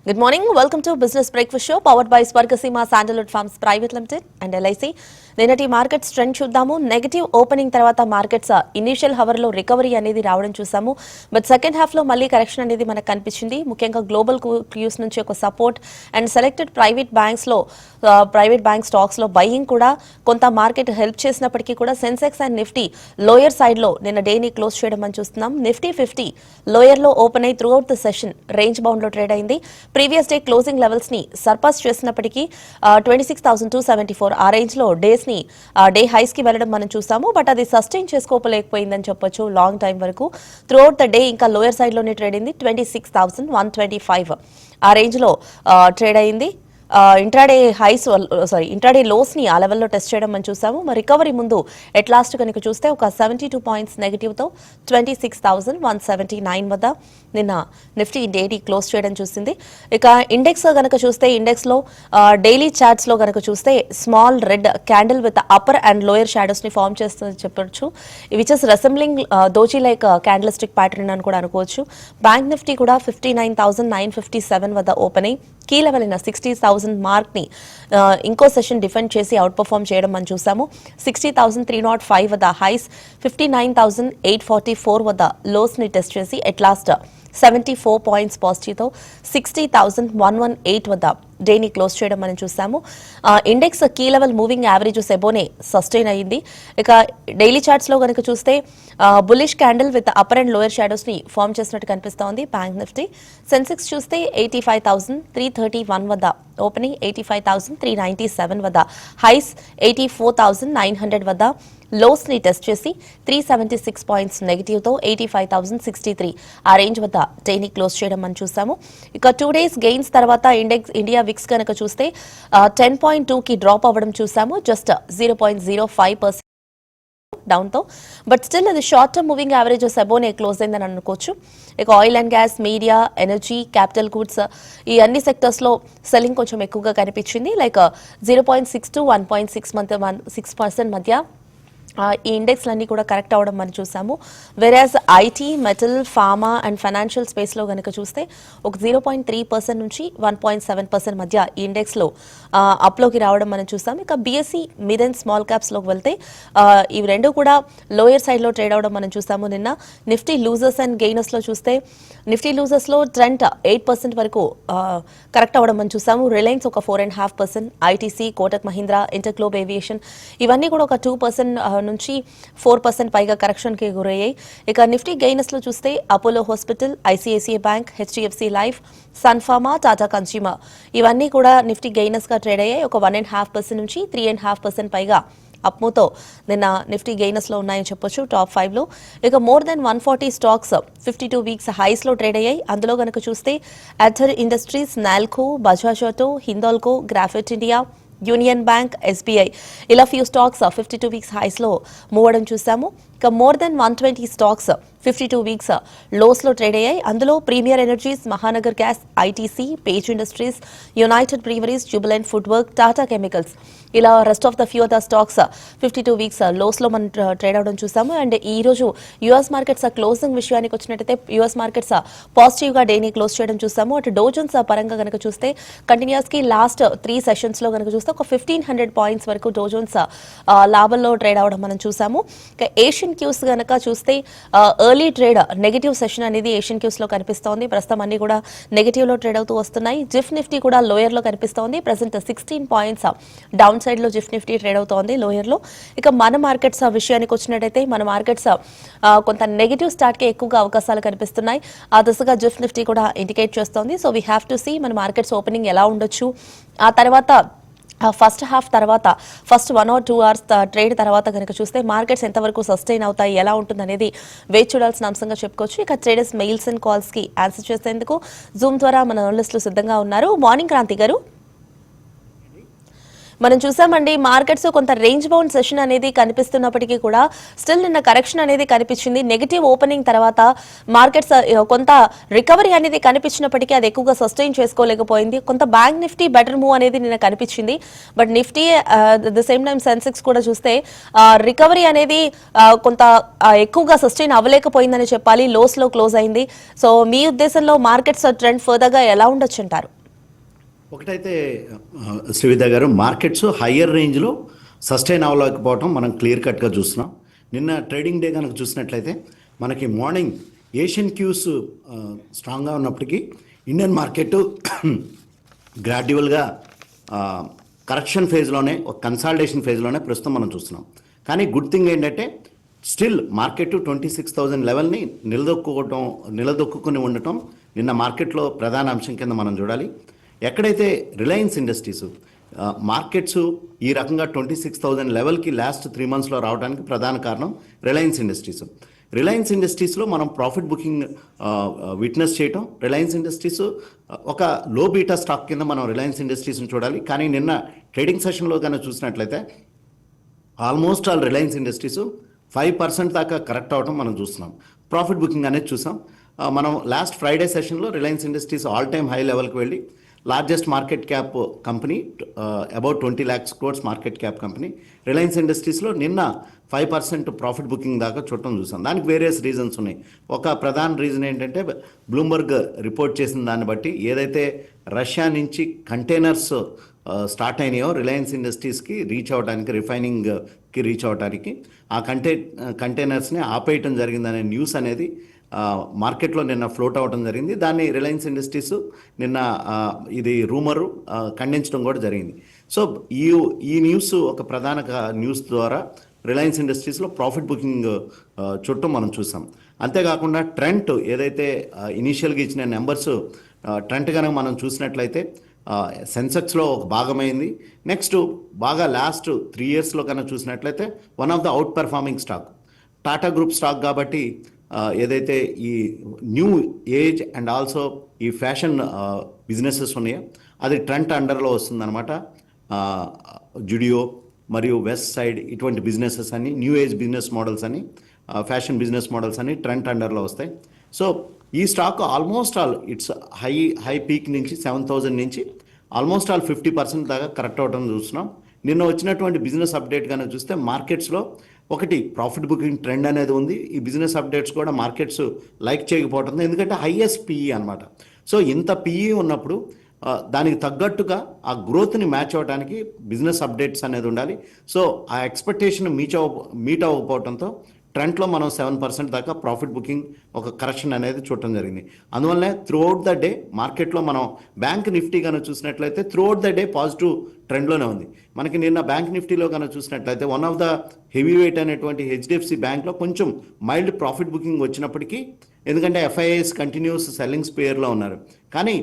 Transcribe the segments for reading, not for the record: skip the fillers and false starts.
Good morning. Welcome to Business Breakfast Show powered by Swargasima Sandalwood Farms Private Limited and LIC. నిన్నటి markets trend చూద్దాము. Negative opening తర్వాత markets initial hour లో recovery అనేది రావడం చూసాము. But second half లో మళ్ళీ కరెక్షన్ అనేది మనకు కనిపించింది. ముఖ్యంగా గ్లోబల్ క్యూస్ నుంచి ఒక support and selected private bank stocks లో బయింగ్ కూడా కొంత మార్కెట్ హెల్ప్ చేసినప్పటికీ కూడా Sensex and Nifty lower side లో నిన్న డేని క్లోజ్ చేయడం అని చూస్తున్నాం. నిఫ్టీ 50 లోయర్ లో ఓపెన్ అయి through out the session range bound లో ట్రేడ్ అయింది. ప్రీవియస్ డే క్లోజింగ్ లెవెల్స్ ని సర్పాస్ చేసినప్పటికీ 26,274 ఆ రేంజ్ లో డే హైస్ కి వెళ్ళడం మనం చూసాము. బట్ అది సస్టైన్ చేసుకోలేకపోయిందని చెప్పొచ్చు లాంగ్ టైం వరకు. త్రూ అవుట్ ద డే ఇంకా లోయర్ సైడ్ లోనే ట్రేడ్ అయింది. 26,125 ఆ రేంజ్ లో ట్రేడ్ అయింది. ఇంట్రాడే లోస్ ని ఆ లెవెల్లో టెస్ట్ చేయడం మనం చూసాము. మరి రికవరీ ముందు ఎట్ లాస్ట్ కనుక చూస్తే ఒక 72 పాయింట్స్ నెగిటివ్ తో 26,179 వద్ద నిన్న నిఫ్టీ డైలీ క్లోజ్ చేయడం చూసింది. ఇక ఇండెక్స్ కనుక చూస్తే ఇండెక్స్ లో డైలీ చార్ట్స్ లో కనుక చూస్తే small red candle with upper and lower shadows ని ఫామ్ చేస్తుందని చెప్పొచ్చు. విచ్ ఇస్ రెసెంబ్లింగ్ దోచి లైక్ క్యాండిల్ స్టిక్ ప్యాటర్న్ అని కూడా అనుకోవచ్చు. బ్యాంక్ నిఫ్టీ కూడా 59,957 వద్ద ఓపెన్ అయ్యి కీ లెవెల్ అయిన 60,000 మార్క్ ని ఇంకో సెషన్ డిఫెండ్ చేసి అవుట్ పర్ఫార్మ్ చేయడం మనం చూసాము. 60,305 వద్ద హైస్, 59,844 వద్ద లోస్ ని టెస్ట్ చేసి ఎట్ లాస్ట్ 74 పాయింట్స్ పాజిటివ్ తో 60,118 వద్ద డేని క్లోజ్ చేయడం మనం చూసాము. Index key level moving averages above sustain అయ్యింది. ఇక డైలీ చార్ట్స్ లో కనుక చూస్తే bullish candle with upper and lower shadows ని ఫామ్ చేసినట్టు కనిపిస్తోంది బ్యాంక్ నిఫ్టీ. సెన్సెక్స్ చూస్తే 85,331 వద్ద ఓపెనింగ్, 85,397 వద్ద హైస్, 84,900 వద్ద లోస్ ని టెస్ట్ చేసి 376 పాయింట్స్ నెగిటివ్ తో 85,063 ఆ రేంజ్ వద్ద డైని క్లోజ్ చేయడం మనం చూసాము. ఇక 2 డేస్ గెయిన్స్ తర్వాత ఇండియా విక్స్ కనుక చూస్తే 10.2 కి డ్రాప్ అవ్వడం చూసాము. జస్ట్ 0.05% డౌన్ తో. బట్ స్టిల్ అది short term moving averages above close అయిందని అనుకోవచ్చు. ఇక oil and gas, media, energy, capital goods ఈ అన్ని సెక్టర్స్ లో సెల్లింగ్ కొంచెం ఎక్కువగా కనిపించింది. లైక్ 0.6 to 1.6% మధ్య ఈ ఇండెక్స్లన్నీ కూడా కరెక్ట్ అవ్వడం మనం చూసాము. వెరాజ్ IT, metal, pharma and financial స్పేస్లో కనుక చూస్తే ఒక 0.3% నుంచి 1.7% మధ్య ఈ ఇండెక్స్లో అప్లోకి రావడం మనం చూసాం. ఇక బీఎస్సీ మిడ్ అండ్ స్మాల్ క్యాప్స్లోకి వెళ్తే ఇవి రెండు కూడా లోయర్ సైడ్లో ట్రేడ్ అవ్వడం మనం చూసాము. నిన్న నిఫ్టీ లూజర్స్ అండ్ గెయినర్స్లో చూస్తే నిఫ్టీ లూజర్స్లో ట్రెంట్ 8% వరకు కరెక్ట్ అవ్వడం మనం చూసాము. రిలయన్స్ ఒక 4.5%, ITC, Kotak Mahindra, InterGlobe aviation ఇవన్నీ కూడా ఒక 2% నుంచి 4% పైగా కరెక్షన్ కి గురయ్యాయి. ఇక నిఫ్టీ గెయినర్స్ లో చూస్తే Apollo hospital, ICICI bank, HDFC life, Sun Pharma, Tata consumer ఇవన్నీ కూడా నిఫ్టీ గెయినర్స్ గా ట్రేడ్ అయ్యాయి. ఒక 1.5% నుంచి 3.5% పైగా అప్మూతో నిన్న నిఫ్టీ గెయినర్స్ లో ఉన్నాయని చెప్పొచ్చు టాప్ 5 లో. ఇక more than 140 stocks 52 weeks highs లో ట్రేడ్ అయ్యాయి. అందులో కనుక చూస్తే Aether Industries, NALCO, Bajaj Auto, Hindalco, Graphite India, Union Bank, SBI ఇలా ఫ్యూ స్టాక్స్ 52 వీక్స్ హైస్ లో మూవ్ అవడం చూసాము. ఇక more than 120 stocks 52 weeks lows లో ట్రేడ్ అయ్యాయి. అందులో Premier Energies, Mahanagar Gas, ITC, Page Industries, United Breweries, Jubilant Food Work, Tata Chemicals ఇలా rest of the few other stocks 52 weeks lows లో మనం ట్రేడ్ అవడం చూసాము. అండ్ ఈ రోజు యుఎస్ మార్కెట్స్ క్లోజింగ్ విషయానికి వచ్చినట్టయితే యుఎస్ మార్కెట్స్ పాజిటివ్ గా డేని క్లోజ్ చేయడం చూసాము. అటు డౌ జోన్స్ పరంగా కనుక చూస్తే కంటిన్యూస్ కి లాస్ట్ 3 సెషన్స్ లో కనుక చూస్తే ఒక 1,500 పాయింట్స్ వరకు డౌ జోన్స్ లాభంలో ట్రేడ్ అవడం మనం చూసాము. ఇక ఏషియన్ క్యూస్ కనుక చూస్తే ఎర్లీ ట్రేడ్ నెగిటివ్ సెషన్ అనేది ఏషియన్ క్యూస్ లో కనిపిస్తోంది. ప్రస్తుతం అన్ని కూడా నెగిటివ్ లో ట్రేడ్ అవుతూ వస్తున్నాయి. జిఫ్ నిఫ్టీ కూడా లోయర్ లో కనిపిస్తోంది. ప్రెసెంట్ 16 పాయింట్స్ డౌన్ సైడ్ లో జిఫ్ నిఫ్టీ ట్రేడ్ అవుతోంది లోయర్ లో. ఇక మన మార్కెట్స్ విషయానికి వచ్చినట్టయితే మన మార్కెట్స్ కొంత నెగిటివ్ స్టార్ట్ కి ఎక్కువగా అవకాశాలు కనిపిస్తున్నాయి. ఆ దిశగా జిఫ్ నిఫ్టీ కూడా ఇండికేట్ చేస్తోంది. So we have to see మన మార్కెట్స్ ఓపెనింగ్ ఎలా ఉండొచ్చు, ఆ తర్వాత ఫస్ట్ హాఫ్ తర్వాత ఫస్ట్ 1 or 2 hours ట్రేడ్ తర్వాత కనుక చూస్తే మార్కెట్స్ ఎంతవరకు సస్టైన్ అవుతాయి, ఎలా ఉంటుంది అనేది వేచి చూడాల్సిన అంశంగా చెప్పుకోవచ్చు. ఇక ట్రేడర్స్ మెయిల్స్ అండ్ కాల్స్ కి ఆన్సర్ చేసేందుకు జూమ్ ద్వారా మన అనలిస్టులు సిద్ధంగా ఉన్నారు. మార్నింగ్ క్రాంతి గారు, మనం చూసామండి మార్కెట్స్ కొంత రేంజ్ బౌండ్ సెషన్ అనేది కనిపిస్తున్నప్పటికీ కూడా స్టిల్ నిన్న కరెక్షన్ అనేది కనిపించింది. నెగిటివ్ ఓపెనింగ్ తర్వాత మార్కెట్స్ కొంత రికవరీ అనేది కనిపించినప్పటికీ అది ఎక్కువగా సస్టైన్ చేసుకోలేకపోయింది. కొంత బ్యాంక్ నిఫ్టీ బెటర్ మూవ్ అనేది నిన్న కనిపించింది. But Nifty the same time Sensex కూడా చూస్తే రికవరీ అనేది కొంత ఎక్కువగా సస్టైన్ అవ్వలేకపోయిందని చెప్పాలి. లోస్ లో క్లోజ్ అయింది. సో మీ ఉద్దేశంలో మార్కెట్స్ ట్రెండ్ ఫర్దర్ గా ఎలా ఉండొచ్చు అంటారు? ఒకటైతే శ్రీవిద్య గారు, మార్కెట్స్ హయ్యర్ రేంజ్లో సస్టైన్ అవ్వలేకపోవటం మనం క్లియర్ కట్గా చూస్తున్నాం. నిన్న ట్రేడింగ్ డే కనుక చూసినట్లయితే మనకి మార్నింగ్ ఏషియన్ క్యూస్ స్ట్రాంగ్గా ఉన్నప్పటికీ ఇండియన్ మార్కెట్ గ్రాడ్యువల్గా కరెక్షన్ ఫేజ్లోనే, ఒక కన్సాలిడేషన్ ఫేజ్లోనే ప్రస్తుతం మనం చూస్తున్నాం. కానీ గుడ్ థింగ్ ఏంటంటే స్టిల్ మార్కెట్ 26,000 లెవెల్ని నిలదొక్కుని ఉండటం నిన్న మార్కెట్లో ప్రధాన అంశం కింద మనం చూడాలి. ఎక్కడైతే రిలయన్స్ ఇండస్ట్రీస్ మార్కెట్స్ ఈ రకంగా 26,000 లెవెల్కి లాస్ట్ 3 మంత్స్లో రావడానికి ప్రధాన కారణం రిలయన్స్ ఇండస్ట్రీస్లో మనం ప్రాఫిట్ బుకింగ్ విట్నెస్ చేయటం. రిలయన్స్ ఇండస్ట్రీస్ ఒక లో బీటా స్టాక్ కింద మనం రిలయన్స్ ఇండస్ట్రీస్ని చూడాలి. కానీ నిన్న ట్రేడింగ్ సెషన్లో కనుక చూసినట్లయితే ఆల్మోస్ట్ ఆల్ రిలయన్స్ ఇండస్ట్రీస్ 5% దాకా కరెక్ట్ అవడం మనం చూస్తున్నాం. ప్రాఫిట్ బుకింగ్ అనేది చూసాం. మనం లాస్ట్ ఫ్రైడే సెషన్లో Reliance Industries all time high లెవెల్కి వెళ్ళి largest market cap company, about 20 lakhs crores market cap company Reliance ఇండస్ట్రీస్లో నిన్న 5% ప్రాఫిట్ బుకింగ్ దాకా చూసాం. దానికి వేరియస్ రీజన్స్ ఉన్నాయి. ఒక ప్రధాన రీజన్ ఏంటంటే బ్లూంబర్గ్ రిపోర్ట్ చేసిన దాన్ని బట్టి ఏదైతే రష్యా నుంచి కంటైనర్స్ స్టార్ట్ అయినాయో రిలయన్స్ ఇండస్ట్రీస్కి రీచ్ అవ్వడానికి, రిఫైనింగ్కి రీచ్ అవ్వడానికి ఆ కంటైనర్స్ని ఆపేయటం జరిగిందనే న్యూస్ అనేది మార్కెట్లో నిన్న ఫ్లోట్ అవ్వడం జరిగింది. దాన్ని రిలయన్స్ ఇండస్ట్రీస్ నిన్న ఇది రూమరు ఖండించడం కూడా జరిగింది. సో ఈ న్యూస్ ఒక ప్రధాన న్యూస్ ద్వారా రిలయన్స్ ఇండస్ట్రీస్లో ప్రాఫిట్ బుకింగ్ చుట్టూ మనం చూసాం. అంతేకాకుండా ట్రెంట్ ఏదైతే ఇనీషియల్గా ఇచ్చిన నెంబర్స్ ట్రెంట్ కనుక మనం చూసినట్లయితే సెన్సెక్స్లో ఒక భాగమైంది. నెక్స్ట్ బాగా లాస్ట్ 3 yearsలో కనుక చూసినట్లయితే one of the out performing stock Tata group stock. కాబట్టి ఏదైతే ఈ న్యూ ఏజ్ అండ్ ఆల్సో ఈ ఫ్యాషన్ బిజినెసెస్ ఉన్నాయో అది ట్రెంట్ అండర్లో వస్తుందన్నమాట. జుడియో మరియు వెస్ట్ సైడ్ ఇటువంటి బిజినెసెస్ అని, న్యూ ఏజ్ బిజినెస్ మోడల్స్ అని, ఫ్యాషన్ బిజినెస్ మోడల్స్ అని ట్రెంట్ అండర్లో వస్తాయి. సో ఈ stock almost all it's high peak నుంచి 7,000 నుంచి ఆల్మోస్ట్ ఆల్ 50% దాకా కరెక్ట్ అవడం చూస్తున్నాం. నిన్న వచ్చినటువంటి బిజినెస్ అప్డేట్ కనుక చూస్తే మార్కెట్స్లో ఒకటి ప్రాఫిట్ బుకింగ్ ట్రెండ్ అనేది ఉంది. ఈ బిజినెస్ అప్డేట్స్ కూడా మార్కెట్స్ లైక్ చేయకపోతుంది, ఎందుకంటే హైయెస్ట్ పీఈ అనమాట. సో ఇంత పీఈ ఉన్నప్పుడు దానికి తగ్గట్టుగా ఆ గ్రోత్ని మ్యాచ్ అవ్వడానికి బిజినెస్ అప్డేట్స్ అనేది ఉండాలి. సో ఆ ఎక్స్పెక్టేషన్ మీట్ అవ్వకపోవడంతో ట్రెండ్లో మనం 7% దాకా ప్రాఫిట్ బుకింగ్ ఒక కరెక్షన్ అనేది చూడటం జరిగింది. అందువల్లనే త్రూఅవుట్ ద డే మార్కెట్లో మనం బ్యాంక్ నిఫ్టీ కనుక చూసినట్లయితే త్రూఅవుట్ ద డే పాజిటివ్ ట్రెండ్లోనే ఉంది. మనకి నిన్న బ్యాంక్ నిఫ్టీలో కనుక చూసినట్లయితే one of the heavy weight అనేటువంటి హెచ్డిఎఫ్సి బ్యాంక్లో కొంచెం మైల్డ్ ప్రాఫిట్ బుకింగ్ వచ్చినప్పటికీ, ఎందుకంటే ఎఫ్ఐఐస్ కంటిన్యూస్ సెల్లింగ్ స్పేయర్లో ఉన్నారు. కానీ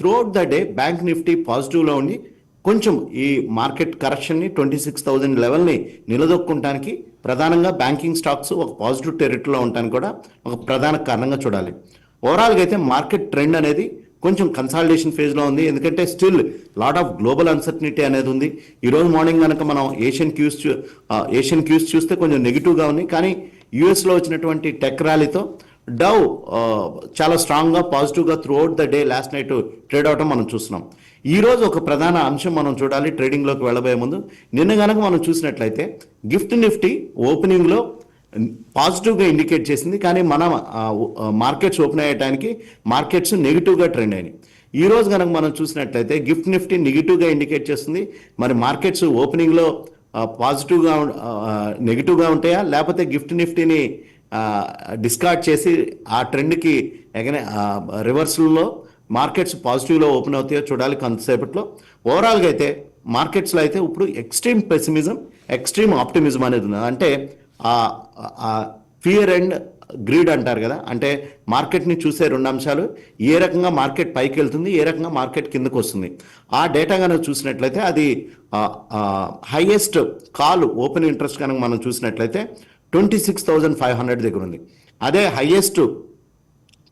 throughout the day bank Nifty పాజిటివ్లో ఉండి కొంచెం ఈ మార్కెట్ కరెక్షన్ని 26,000 లెవెల్ని నిలదొక్కుంటానికి ప్రధానంగా బ్యాంకింగ్ స్టాక్స్ ఒక పాజిటివ్ టెరిటరీలో ఉండడానికి కూడా ఒక ప్రధాన కారణంగా చూడాలి. ఓవరాల్గా అయితే మార్కెట్ ట్రెండ్ అనేది కొంచెం కన్సాలిడేషన్ ఫేజ్లో ఉంది, ఎందుకంటే still lot of global uncertainty అనేది ఉంది. ఈరోజు మార్నింగ్ కనుక మనం ఏషియన్ క్యూస్ చూస్తే కొంచెం నెగిటివ్గా ఉంది. కానీ యూఎస్లో వచ్చినటువంటి టెక్ ర్యాలీతో డవ్ చాలా స్ట్రాంగ్గా పాజిటివ్గా throughout the day last night trade అవటం మనం చూస్తున్నాం. ఈరోజు ఒక ప్రధాన అంశం మనం చూడాలి ట్రేడింగ్లోకి వెళ్ళబోయే ముందు. నిన్న కనుక మనం చూసినట్లయితే గిఫ్ట్ నిఫ్టీ ఓపెనింగ్లో పాజిటివ్గా ఇండికేట్ చేసింది, కానీ మన మార్కెట్స్ ఓపెన్ అయ్యడానికి మార్కెట్స్ నెగిటివ్గా ట్రెండ్ అయినాయి. ఈరోజు కనుక మనం చూసినట్లయితే గిఫ్ట్ నిఫ్టీ నెగిటివ్గా ఇండికేట్ చేస్తుంది. మరి మార్కెట్స్ ఓపెనింగ్లో పాజిటివ్గా నెగిటివ్గా ఉంటాయా, లేకపోతే గిఫ్ట్ నిఫ్టీని డిస్కార్డ్ చేసి ఆ ట్రెండ్కి రివర్సల్లో మార్కెట్స్ పాజిటివ్లో ఓపెన్ అవుతాయో చూడాలి కొంతసేపట్లో. ఓవరాల్గా అయితే మార్కెట్స్లో అయితే ఇప్పుడు ఎక్స్ట్రీమ్ పెసిమిజం, ఎక్స్ట్రీమ్ ఆప్టిమిజం అనేది ఉంది. అంటే ఫియర్ అండ్ గ్రీడ్ అంటారు కదా, అంటే మార్కెట్ని చూసే 2 అంశాలు, ఏ రకంగా మార్కెట్ పైకి వెళ్తుంది, ఏ రకంగా మార్కెట్ కిందకు వస్తుంది. ఆ డేటా కనుక చూసినట్లయితే అది హైయెస్ట్ కాల్ ఓపెన్ ఇంట్రెస్ట్ కనుక మనం చూసినట్లయితే 26,500 దగ్గర ఉంది. అదే హైయెస్ట్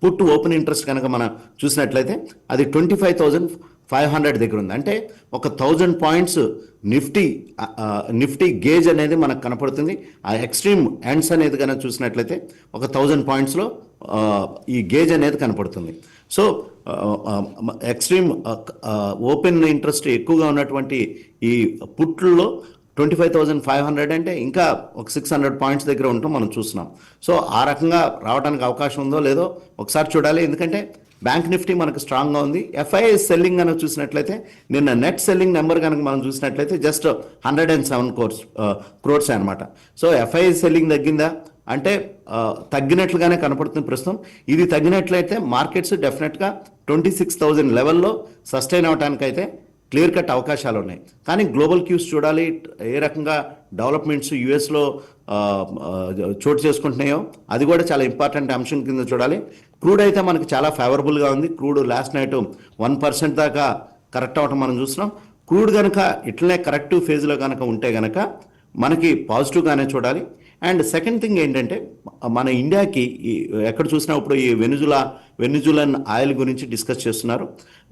పుట్ ఓపెన్ ఇంట్రెస్ట్ కనుక మనం చూసినట్లయితే అది 25,500 దగ్గర ఉంది. అంటే ఒక 1000 పాయింట్స్ నిఫ్టీ గేజ్ అనేది మనకు కనపడుతుంది. ఆ ఎక్స్ట్రీమ్ ఎండ్స్ అనేది కనుక చూసినట్లయితే ఒక 1000 పాయింట్స్లో ఈ గేజ్ అనేది కనపడుతుంది. సో ఎక్స్ట్రీమ్ ఓపెన్ ఇంట్రెస్ట్ ఎక్కువగా ఉన్నటువంటి ఈ పుట్లలో 25,500 అంటే ఇంకా ఒక 600 పాయింట్స్ దగ్గర ఉంటాం మనం చూస్తున్నాం. సో ఆ రకంగా రావడానికి అవకాశం ఉందో లేదో ఒకసారి చూడాలి, ఎందుకంటే బ్యాంక్ నిఫ్టీ మనకు స్ట్రాంగ్గా ఉంది. ఎఫ్ఐఐ సెల్లింగ్ కనుక చూసినట్లయితే నిన్న నెట్ సెల్లింగ్ నెంబర్ కనుక మనం చూసినట్లయితే జస్ట్ 107 క్రోర్స్ అనమాట. సో ఎఫ్ఐఐ సెల్లింగ్ తగ్గిందా అంటే తగ్గినట్లుగానే కనపడుతుంది ప్రస్తుతం. ఇది తగ్గినట్లయితే మార్కెట్స్ డెఫినెట్గా 26,000 లెవెల్లో సస్టైన్ అవడానికైతే క్లియర్ కట్ అవకాశాలు ఉన్నాయి. కానీ గ్లోబల్ క్యూస్ చూడాలి, ఏ రకంగా డెవలప్మెంట్స్ యుఎస్లో చోటు చేసుకుంటున్నాయో అది కూడా చాలా ఇంపార్టెంట్ అంశం కింద చూడాలి. క్రూడ్ అయితే మనకి చాలా ఫేవరబుల్గా ఉంది. క్రూడ్ లాస్ట్ నైట్ 1% దాకా కరెక్ట్ అవటం మనం చూస్తున్నాం. క్రూడ్ కనుక ఇట్లనే కరెక్టివ్ ఫేజ్లో కనుక ఉంటే కనుక మనకి పాజిటివ్గానే చూడాలి. అండ్ సెకండ్ థింగ్ ఏంటంటే మన ఇండియాకి ఎక్కడ చూసినా ఇప్పుడు ఈ వెనిజులన్ ఆయిల్ గురించి డిస్కస్ చేస్తున్నారు.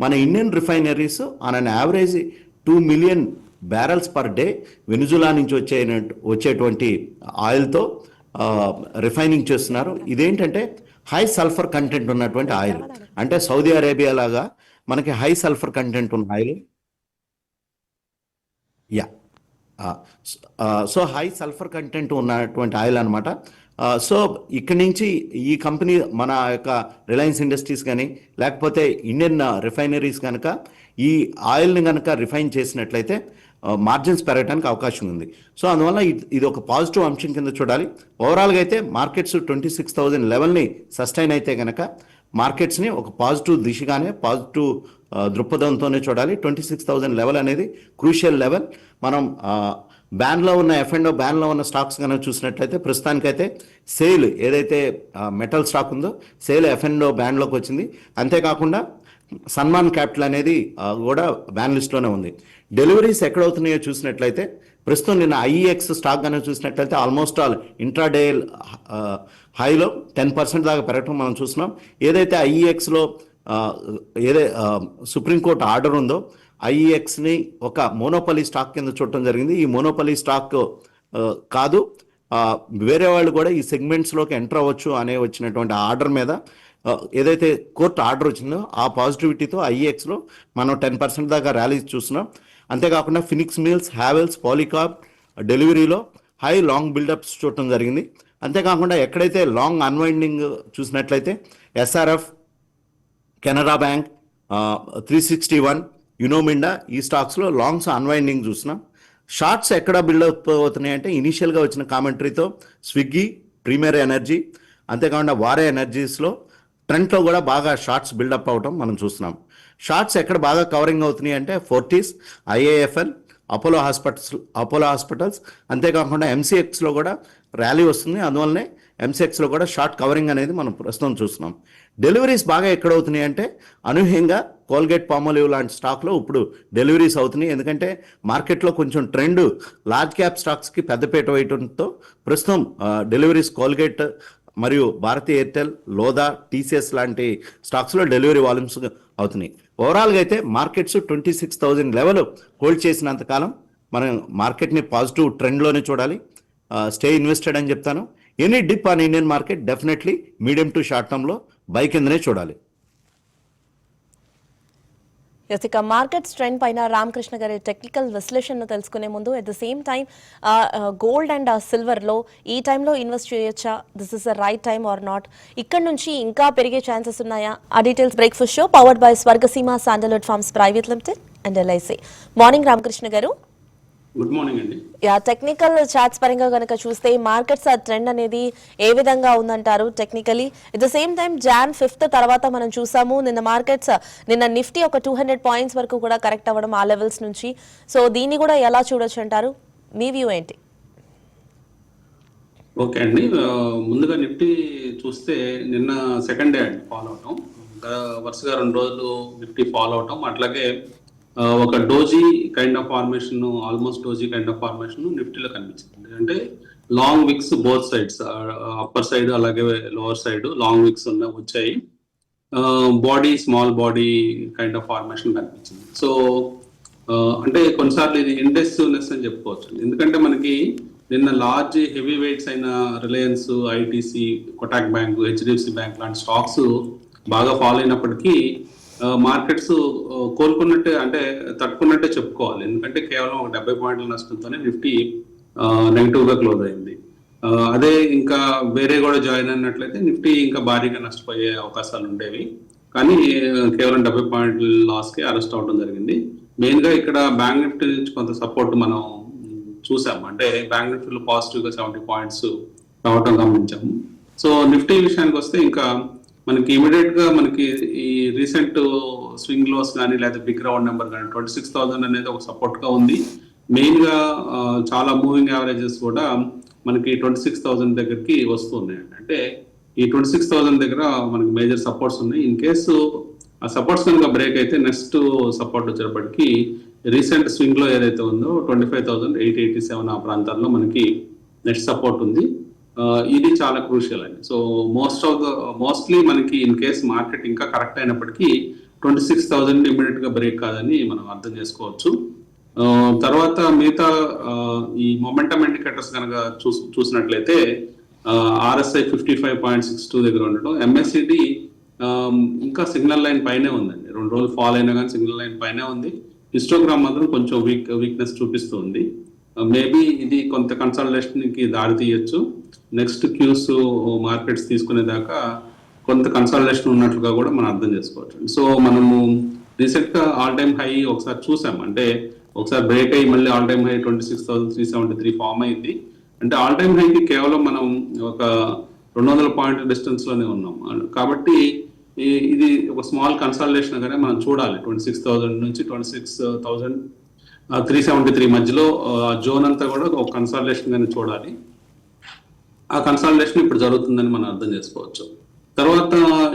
మన Indian refineries on an average 2 million barrels per day Venezuela నుంచి వచ్చేటువంటి ఆయిల్తో రిఫైనింగ్ చేస్తున్నారు. ఇదేంటంటే హై సల్ఫర్ కంటెంట్ ఉన్నటువంటి ఆయిల్, అంటే సౌదీ అరేబియా లాగా మనకి హై సల్ఫర్ కంటెంట్ ఉన్న oil. Yeah so high sulphur content ఉన్నటువంటి ఆయిల్ అనమాట. సో ఇక్కడి నుంచి ఈ కంపెనీ మన యొక్క రిలయన్స్ ఇండస్ట్రీస్ కానీ లేకపోతే ఇండియన్ రిఫైనరీస్ కనుక ఈ ఆయిల్ని కనుక రిఫైన్ చేసినట్లయితే మార్జిన్స్ పెరగడానికి అవకాశం ఉంది. సో అందువల్ల ఇది ఒక పాజిటివ్ అంశం కింద చూడాలి. ఓవరాల్గా అయితే మార్కెట్స్ 26,000 లెవెల్ని సస్టైన్ అయితే కనుక మార్కెట్స్ని ఒక పాజిటివ్ దిశగానే పాజిటివ్ దృక్పథంతోనే చూడాలి. 26,000 లెవెల్ అనేది క్రూషియల్ లెవెల్. మనం బ్యాన్లో ఉన్న F&O బ్యాన్లో ఉన్న స్టాక్స్ కనుక చూసినట్లయితే ప్రస్తుతానికైతే సేల్ ఏదైతే మెటల్ స్టాక్ ఉందో సేల్ F&O బ్యాన్లోకి వచ్చింది. అంతేకాకుండా సన్మాన్ క్యాపిటల్ అనేది కూడా బ్యాన్ లిస్ట్లోనే ఉంది. డెలివరీస్ ఎక్కడవుతున్నాయో చూసినట్లయితే ప్రస్తుతం నిన్న IEX స్టాక్ కనుక చూసినట్లయితే ఆల్మోస్ట్ ఆల్ ఇంట్రాడే హైలో 10% దాకా పెరగటం మనం చూస్తున్నాం. ఏదైతే IEXలో సుప్రీంకోర్టు ఆర్డర్ ఉందో IEXని ఒక మోనోపలీ స్టాక్ కింద చూడటం జరిగింది. ఈ మోనోపలీ స్టాక్ కాదు, వేరే వాళ్ళు కూడా ఈ సెగ్మెంట్స్లోకి ఎంటర్ అవ్వచ్చు అనే వచ్చినటువంటి ఆర్డర్ మీద ఏదైతే కోర్టు ఆర్డర్ వచ్చిందో ఆ పాజిటివిటీతో IEXలో మనం 10% దాకా ర్యాలీ చూస్తున్నాం. అంతేకాకుండా ఫినిక్స్ మిల్స్, హ్యావెల్స్, పాలికార్ప్ డెలివరీలో హై లాంగ్ బిల్డప్స్ చూడటం జరిగింది. అంతేకాకుండా ఎక్కడైతే లాంగ్ అన్వైండింగ్ చూసినట్లయితే SRF, కెనరా బ్యాంక్, 361, యునోమిండా ఈ స్టాక్స్లో లాంగ్స్ అన్వైండింగ్ చూసినాం. షార్ట్స్ ఎక్కడ బిల్డప్ అవుతున్నాయి అంటే ఇనీషియల్గా వచ్చిన కామెంటరీతో స్విగ్గీ, ప్రీమియర్ ఎనర్జీ, అంతేకాకుండా వారే ఎనర్జీస్లో ట్రెండ్లో కూడా బాగా షార్ట్స్ బిల్డప్ అవడం మనం చూస్తున్నాం. షార్ట్స్ ఎక్కడ బాగా కవరింగ్ అవుతున్నాయి అంటే ఫోర్టీస్, IIFL, అపోలో హాస్పిటల్స్, అంతేకాకుండా MCXలో కూడా ర్యాలీ వస్తుంది. అందువల్లనే MCXలో కూడా షార్ట్ కవరింగ్ అనేది మనం ప్రస్తుతం చూస్తున్నాం. డెలివరీస్ బాగా ఎక్కడవుతున్నాయి అంటే అనూహ్యంగా కోల్గేట్, పామోలివ్ లాంటి స్టాక్లో ఇప్పుడు డెలివరీస్ అవుతున్నాయి. ఎందుకంటే మార్కెట్లో కొంచెం ట్రెండ్ లార్జ్ క్యాప్ స్టాక్స్కి పెద్దపీట వేయడంతో ప్రస్తుతం డెలివరీస్ కోల్గేట్ మరియు భారతీ ఎయిర్టెల్, లోదా, TCS లాంటి స్టాక్స్లో డెలివరీ వాల్యూమ్స్ అవుతున్నాయి. ఓవరాల్గా అయితే మార్కెట్స్ 26,000 లెవెల్ హోల్డ్ చేసినంతకాలం మనం మార్కెట్ని పాజిటివ్ ట్రెండ్లోనే చూడాలి. స్టే ఇన్వెస్టెడ్ అని చెప్తాను. Any dip on Indian market definitely medium to short టర్మ్లో బై కిందనే చూడాలి. ఇక మార్కెట్ ట్రెండ్ పైన రామకృష్ణ గారి టెక్నికల్ విశ్లేషణను తెలుసుకునే ముందు at the same time gold and సిల్వర్లో ఈ టైంలో ఇన్వెస్ట్ చేయొచ్చా, this is the right time or not, ఇక్కడ నుంచి ఇంకా పెరిగే ఛాన్సెస్ ఉన్నాయా? ఆ details breakfast show powered by Swargaseema Sandalwood Farms Private Limited and LIC. Morning Ramakrishna garu. Good morning అండి. టెక్నికల్ చార్ట్స్ పరంగా కనుక చూస్తే మార్కెట్స్ ఆ ట్రెండ్ అనేది ఏ విధంగా ఉందంటారు technically? At the same time Jan 5th తర్వాత మనం చూసాము నిన్న నిఫ్టీ ఒక 200 పాయింట్స్ వరకు కూడా కరెక్ట్ అవ్వడం ఆ లెవెల్స్ నుంచి. సో దీన్ని కూడా ఎలా చూడొచ్చు అంటారు? మీ వ్యూ ఏంటి? ఓకే అండి, ముందుగా నిఫ్టీ చూస్తే నిన్న సెకండ్ డే అండి ఫాలో అవటం, వరుసగా 2 రోజులు నిఫ్టీ ఫాలో అవటం, అట్లాగే ఒక doji kind of formation, almost doji kind of formation నిఫ్టీలో కనిపించింది. అంటే long wicks both sides, upper side అలాగే లోవర్ సైడ్ లాంగ్ విక్స్ వచ్చాయి. Body small body kind of formation కనిపించింది. సో అంటే కొన్నిసార్లు ఇది ఇండెసివ్నెస్ అని చెప్పుకోవచ్చు. ఎందుకంటే మనకి నిన్న లార్జ్ హెవీ వెయిట్స్ అయిన Reliance, ITC, Kotak bank, HDFC bank లాంటి స్టాక్స్ బాగా ఫాలో అయినప్పటికీ మార్కెట్స్ కోలుకున్నట్టే, అంటే తట్టుకున్నట్టే చెప్పుకోవాలి. ఎందుకంటే కేవలం 70 పాయింట్ల నష్టంతోనే నిఫ్టీ నెగిటివ్ గా క్లోజ్ అయింది. అదే ఇంకా వేరే కూడా జాయిన్ అయినట్లయితే నిఫ్టీ ఇంకా భారీగా నష్టపోయే అవకాశాలు ఉండేవి. కానీ కేవలం 70 పాయింట్ల లాస్ కి అరెస్ట్ అవడం జరిగింది. మెయిన్ గా ఇక్కడ బ్యాంక్ నిఫ్టీ నుంచి కొంత సపోర్ట్ మనం చూసాం. అంటే బ్యాంక్ నిఫ్టీలో పాజిటివ్ గా 70 పాయింట్స్ రావటం గమనించాము. సో నిఫ్టీ విషయానికి వస్తే ఇంకా మనకి ఇమీడియట్ గా మనకి ఈ రీసెంట్ స్వింగ్ లోస్ కానీ లేదా బిగ్ రౌండ్ నెంబర్ కానీ 26,000 అనేది ఒక సపోర్ట్ గా ఉంది. మెయిన్ గా చాలా మూవింగ్ యావరేజెస్ కూడా మనకి 26,000 దగ్గరికి వస్తున్నాయి. అంటే ఈ 26,000 దగ్గర మనకి మేజర్ సపోర్ట్స్ ఉన్నాయి. ఇన్ కేసు ఆ సపోర్ట్స్ కనుక బ్రేక్ అయితే నెక్స్ట్ సపోర్ట్ వచ్చేటప్పటికి రీసెంట్ స్వింగ్ లో ఏదైతే ఉందో 25,887 ఆ ప్రాంతాల్లో మనకి నెక్స్ట్ సపోర్ట్ ఉంది. ఇది చాలా క్రూషియల్ అండి. సో మోస్ట్లీ మనకి ఇన్ కేస్ మార్కెట్ ఇంకా కరెక్ట్ అయినప్పటికీ 26,000 ఇమీడియట్ గా బ్రేక్ కాదని మనం అర్థం చేసుకోవచ్చు. తర్వాత మిగతా ఈ మొమెంటమ్ ఇండికేటర్స్ కనుక చూసినట్లయితే RSI 55.62 దగ్గర ఉండటం, MACD ఇంకా సిగ్నల్ లైన్ పైనే ఉందండి. 2 రోజులు ఫాల్ అయినా కానీ సిగ్నల్ లైన్ పైనే ఉంది. హిస్టోగ్రామ్ మాత్రం కొంచెం వీక్నెస్ చూపిస్తూ ఉంది. మేబీ ఇది కొంత కన్సల్టేషన్ కి దారి తీయచ్చు. నెక్స్ట్ క్యూస్ మార్కెట్స్ తీసుకునేదాకా కొంత కన్సల్టేషన్ ఉన్నట్లుగా కూడా మనం అర్థం చేసుకోవచ్చు. సో మనము రీసెంట్ గా ఆల్ టైమ్ హై ఒకసారి చూసాం. అంటే ఒకసారి బ్రేక్ అయ్యి మళ్ళీ ఆల్ టైమ్ హై 26,373 ఫామ్ అయింది. అంటే ఆల్ టైమ్ హైకి కేవలం మనం ఒక 200 పాయింట్ డిస్టెన్స్ లోనే ఉన్నాం. కాబట్టి ఇది ఒక స్మాల్ కన్సల్టేషన్ గానే మనం చూడాలి. 26,000 నుంచి 26,373 మధ్యలో జోన్ అంతా కూడా ఒక కన్సల్టేషన్ గానే చూడాలి. ఆ కన్సల్టేషన్ ఇప్పుడు జరుగుతుందని మనం అర్థం చేసుకోవచ్చు. తర్వాత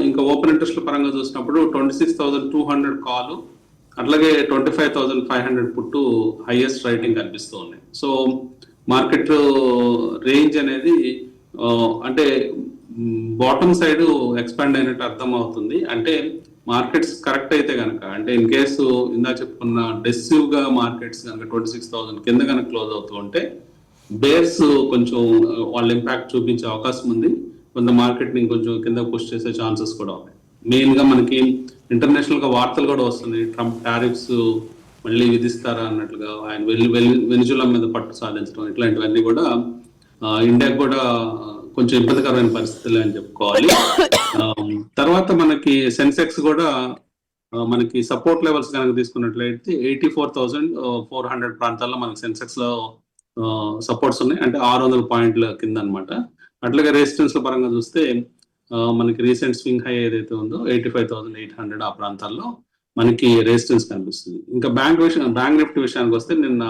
ఇంకా ఓపెన్ ఇంట్రెస్ట్ పరంగా చూసినప్పుడు 26,200 కాల్, అట్లాగే 25,500 పుట్టు హైయెస్ట్ రైటింగ్ కనిపిస్తూ ఉన్నాయి. సో మార్కెట్ రేంజ్ అనేది అంటే బాటమ్ సైడ్ ఎక్స్పాండ్ అయినట్టు అర్థం అవుతుంది. అంటే మార్కెట్స్ కరెక్ట్ అయితే కనుక, అంటే ఇన్ కేసు ఇందాక చెప్పుకున్న డెసివ్ గా మార్కెట్స్ కనుక 26,000 కింద కనుక క్లోజ్ అవుతూ ఉంటే బేర్స్ కొంచెం వాళ్ళ ఇంపాక్ట్ చూపించే అవకాశం ఉంది. కొంత మార్కెట్ ని కొంచెం కింద పుష్ చేసే ఛాన్సెస్ కూడా ఉన్నాయి. మెయిన్ గా మనకి ఇంటర్నేషనల్ గా వార్తలు కూడా వస్తున్నాయి. ట్రంప్ టారిఫ్స్ మళ్ళీ విధిస్తారా అన్నట్లుగా, ఆయన వెనిజులా మీద పట్టు సాధించడం, ఇట్లాంటివన్నీ కూడా ఇండియాకి కూడా కొంచెం ఇబ్బందికరమైన పరిస్థితులు అని చెప్పుకోవాలి. తర్వాత మనకి సెన్సెక్స్ కూడా మనకి సపోర్ట్ లెవెల్స్ కనుక తీసుకున్నట్లయితే 84,400 ప్రాంతాల్లో మనకి సెన్సెక్స్ లో సపోర్ట్స్ ఉన్నాయి. అంటే 600 పాయింట్ల కింద అనమాట. అట్లాగే రెసిస్టెన్స్ పరంగా చూస్తే మనకి రీసెంట్ స్వింగ్ హై ఏదైతే ఉందో 85,800 ఆ ప్రాంతాల్లో మనకి రెసిస్టెన్స్ కనిపిస్తుంది. ఇంకా బ్యాంక్ నిఫ్టీ విషయానికి వస్తే నిన్న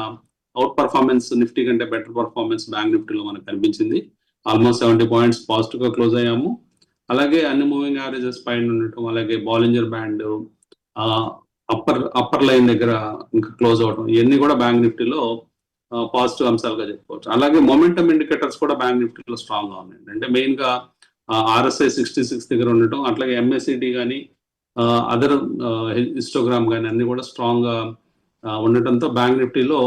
అవుట్ పర్ఫార్మెన్స్ నిఫ్టీ కంటే బెటర్ పర్ఫార్మెన్స్ బ్యాంక్ నిఫ్టీలో మనకు కనిపించింది. ఆల్మోస్ట్ 70 పాయింట్స్ పాజిటివ్ గా క్లోజ్ అయ్యాము. అలాగే అన్ని మూవింగ్ యావరేజెస్ పైన ఉండటం, అలాగే బాలింజర్ బ్యాండ్ అప్పర్ లైన్ దగ్గర ఇంకా క్లోజ్ అవడం, ఇవన్నీ కూడా బ్యాంక్ నిఫ్టీలో పాజిటివ్ అంశాలుగా చెప్పుకోవచ్చు. అలాగే మొమెంటమ్ ఇండికేటర్స్ కూడా బ్యాంక్ నిఫ్టీలో స్ట్రాంగ్ గా ఉన్నాయి. అంటే మెయిన్ గా RSI 66 దగ్గర ఉండటం, అట్లాగే MACD కానీ అదర్ హిస్టోగ్రామ్ కానీ అన్ని కూడా స్ట్రాంగ్ గా ఉండటంతో బ్యాంక్ నిఫ్టీలో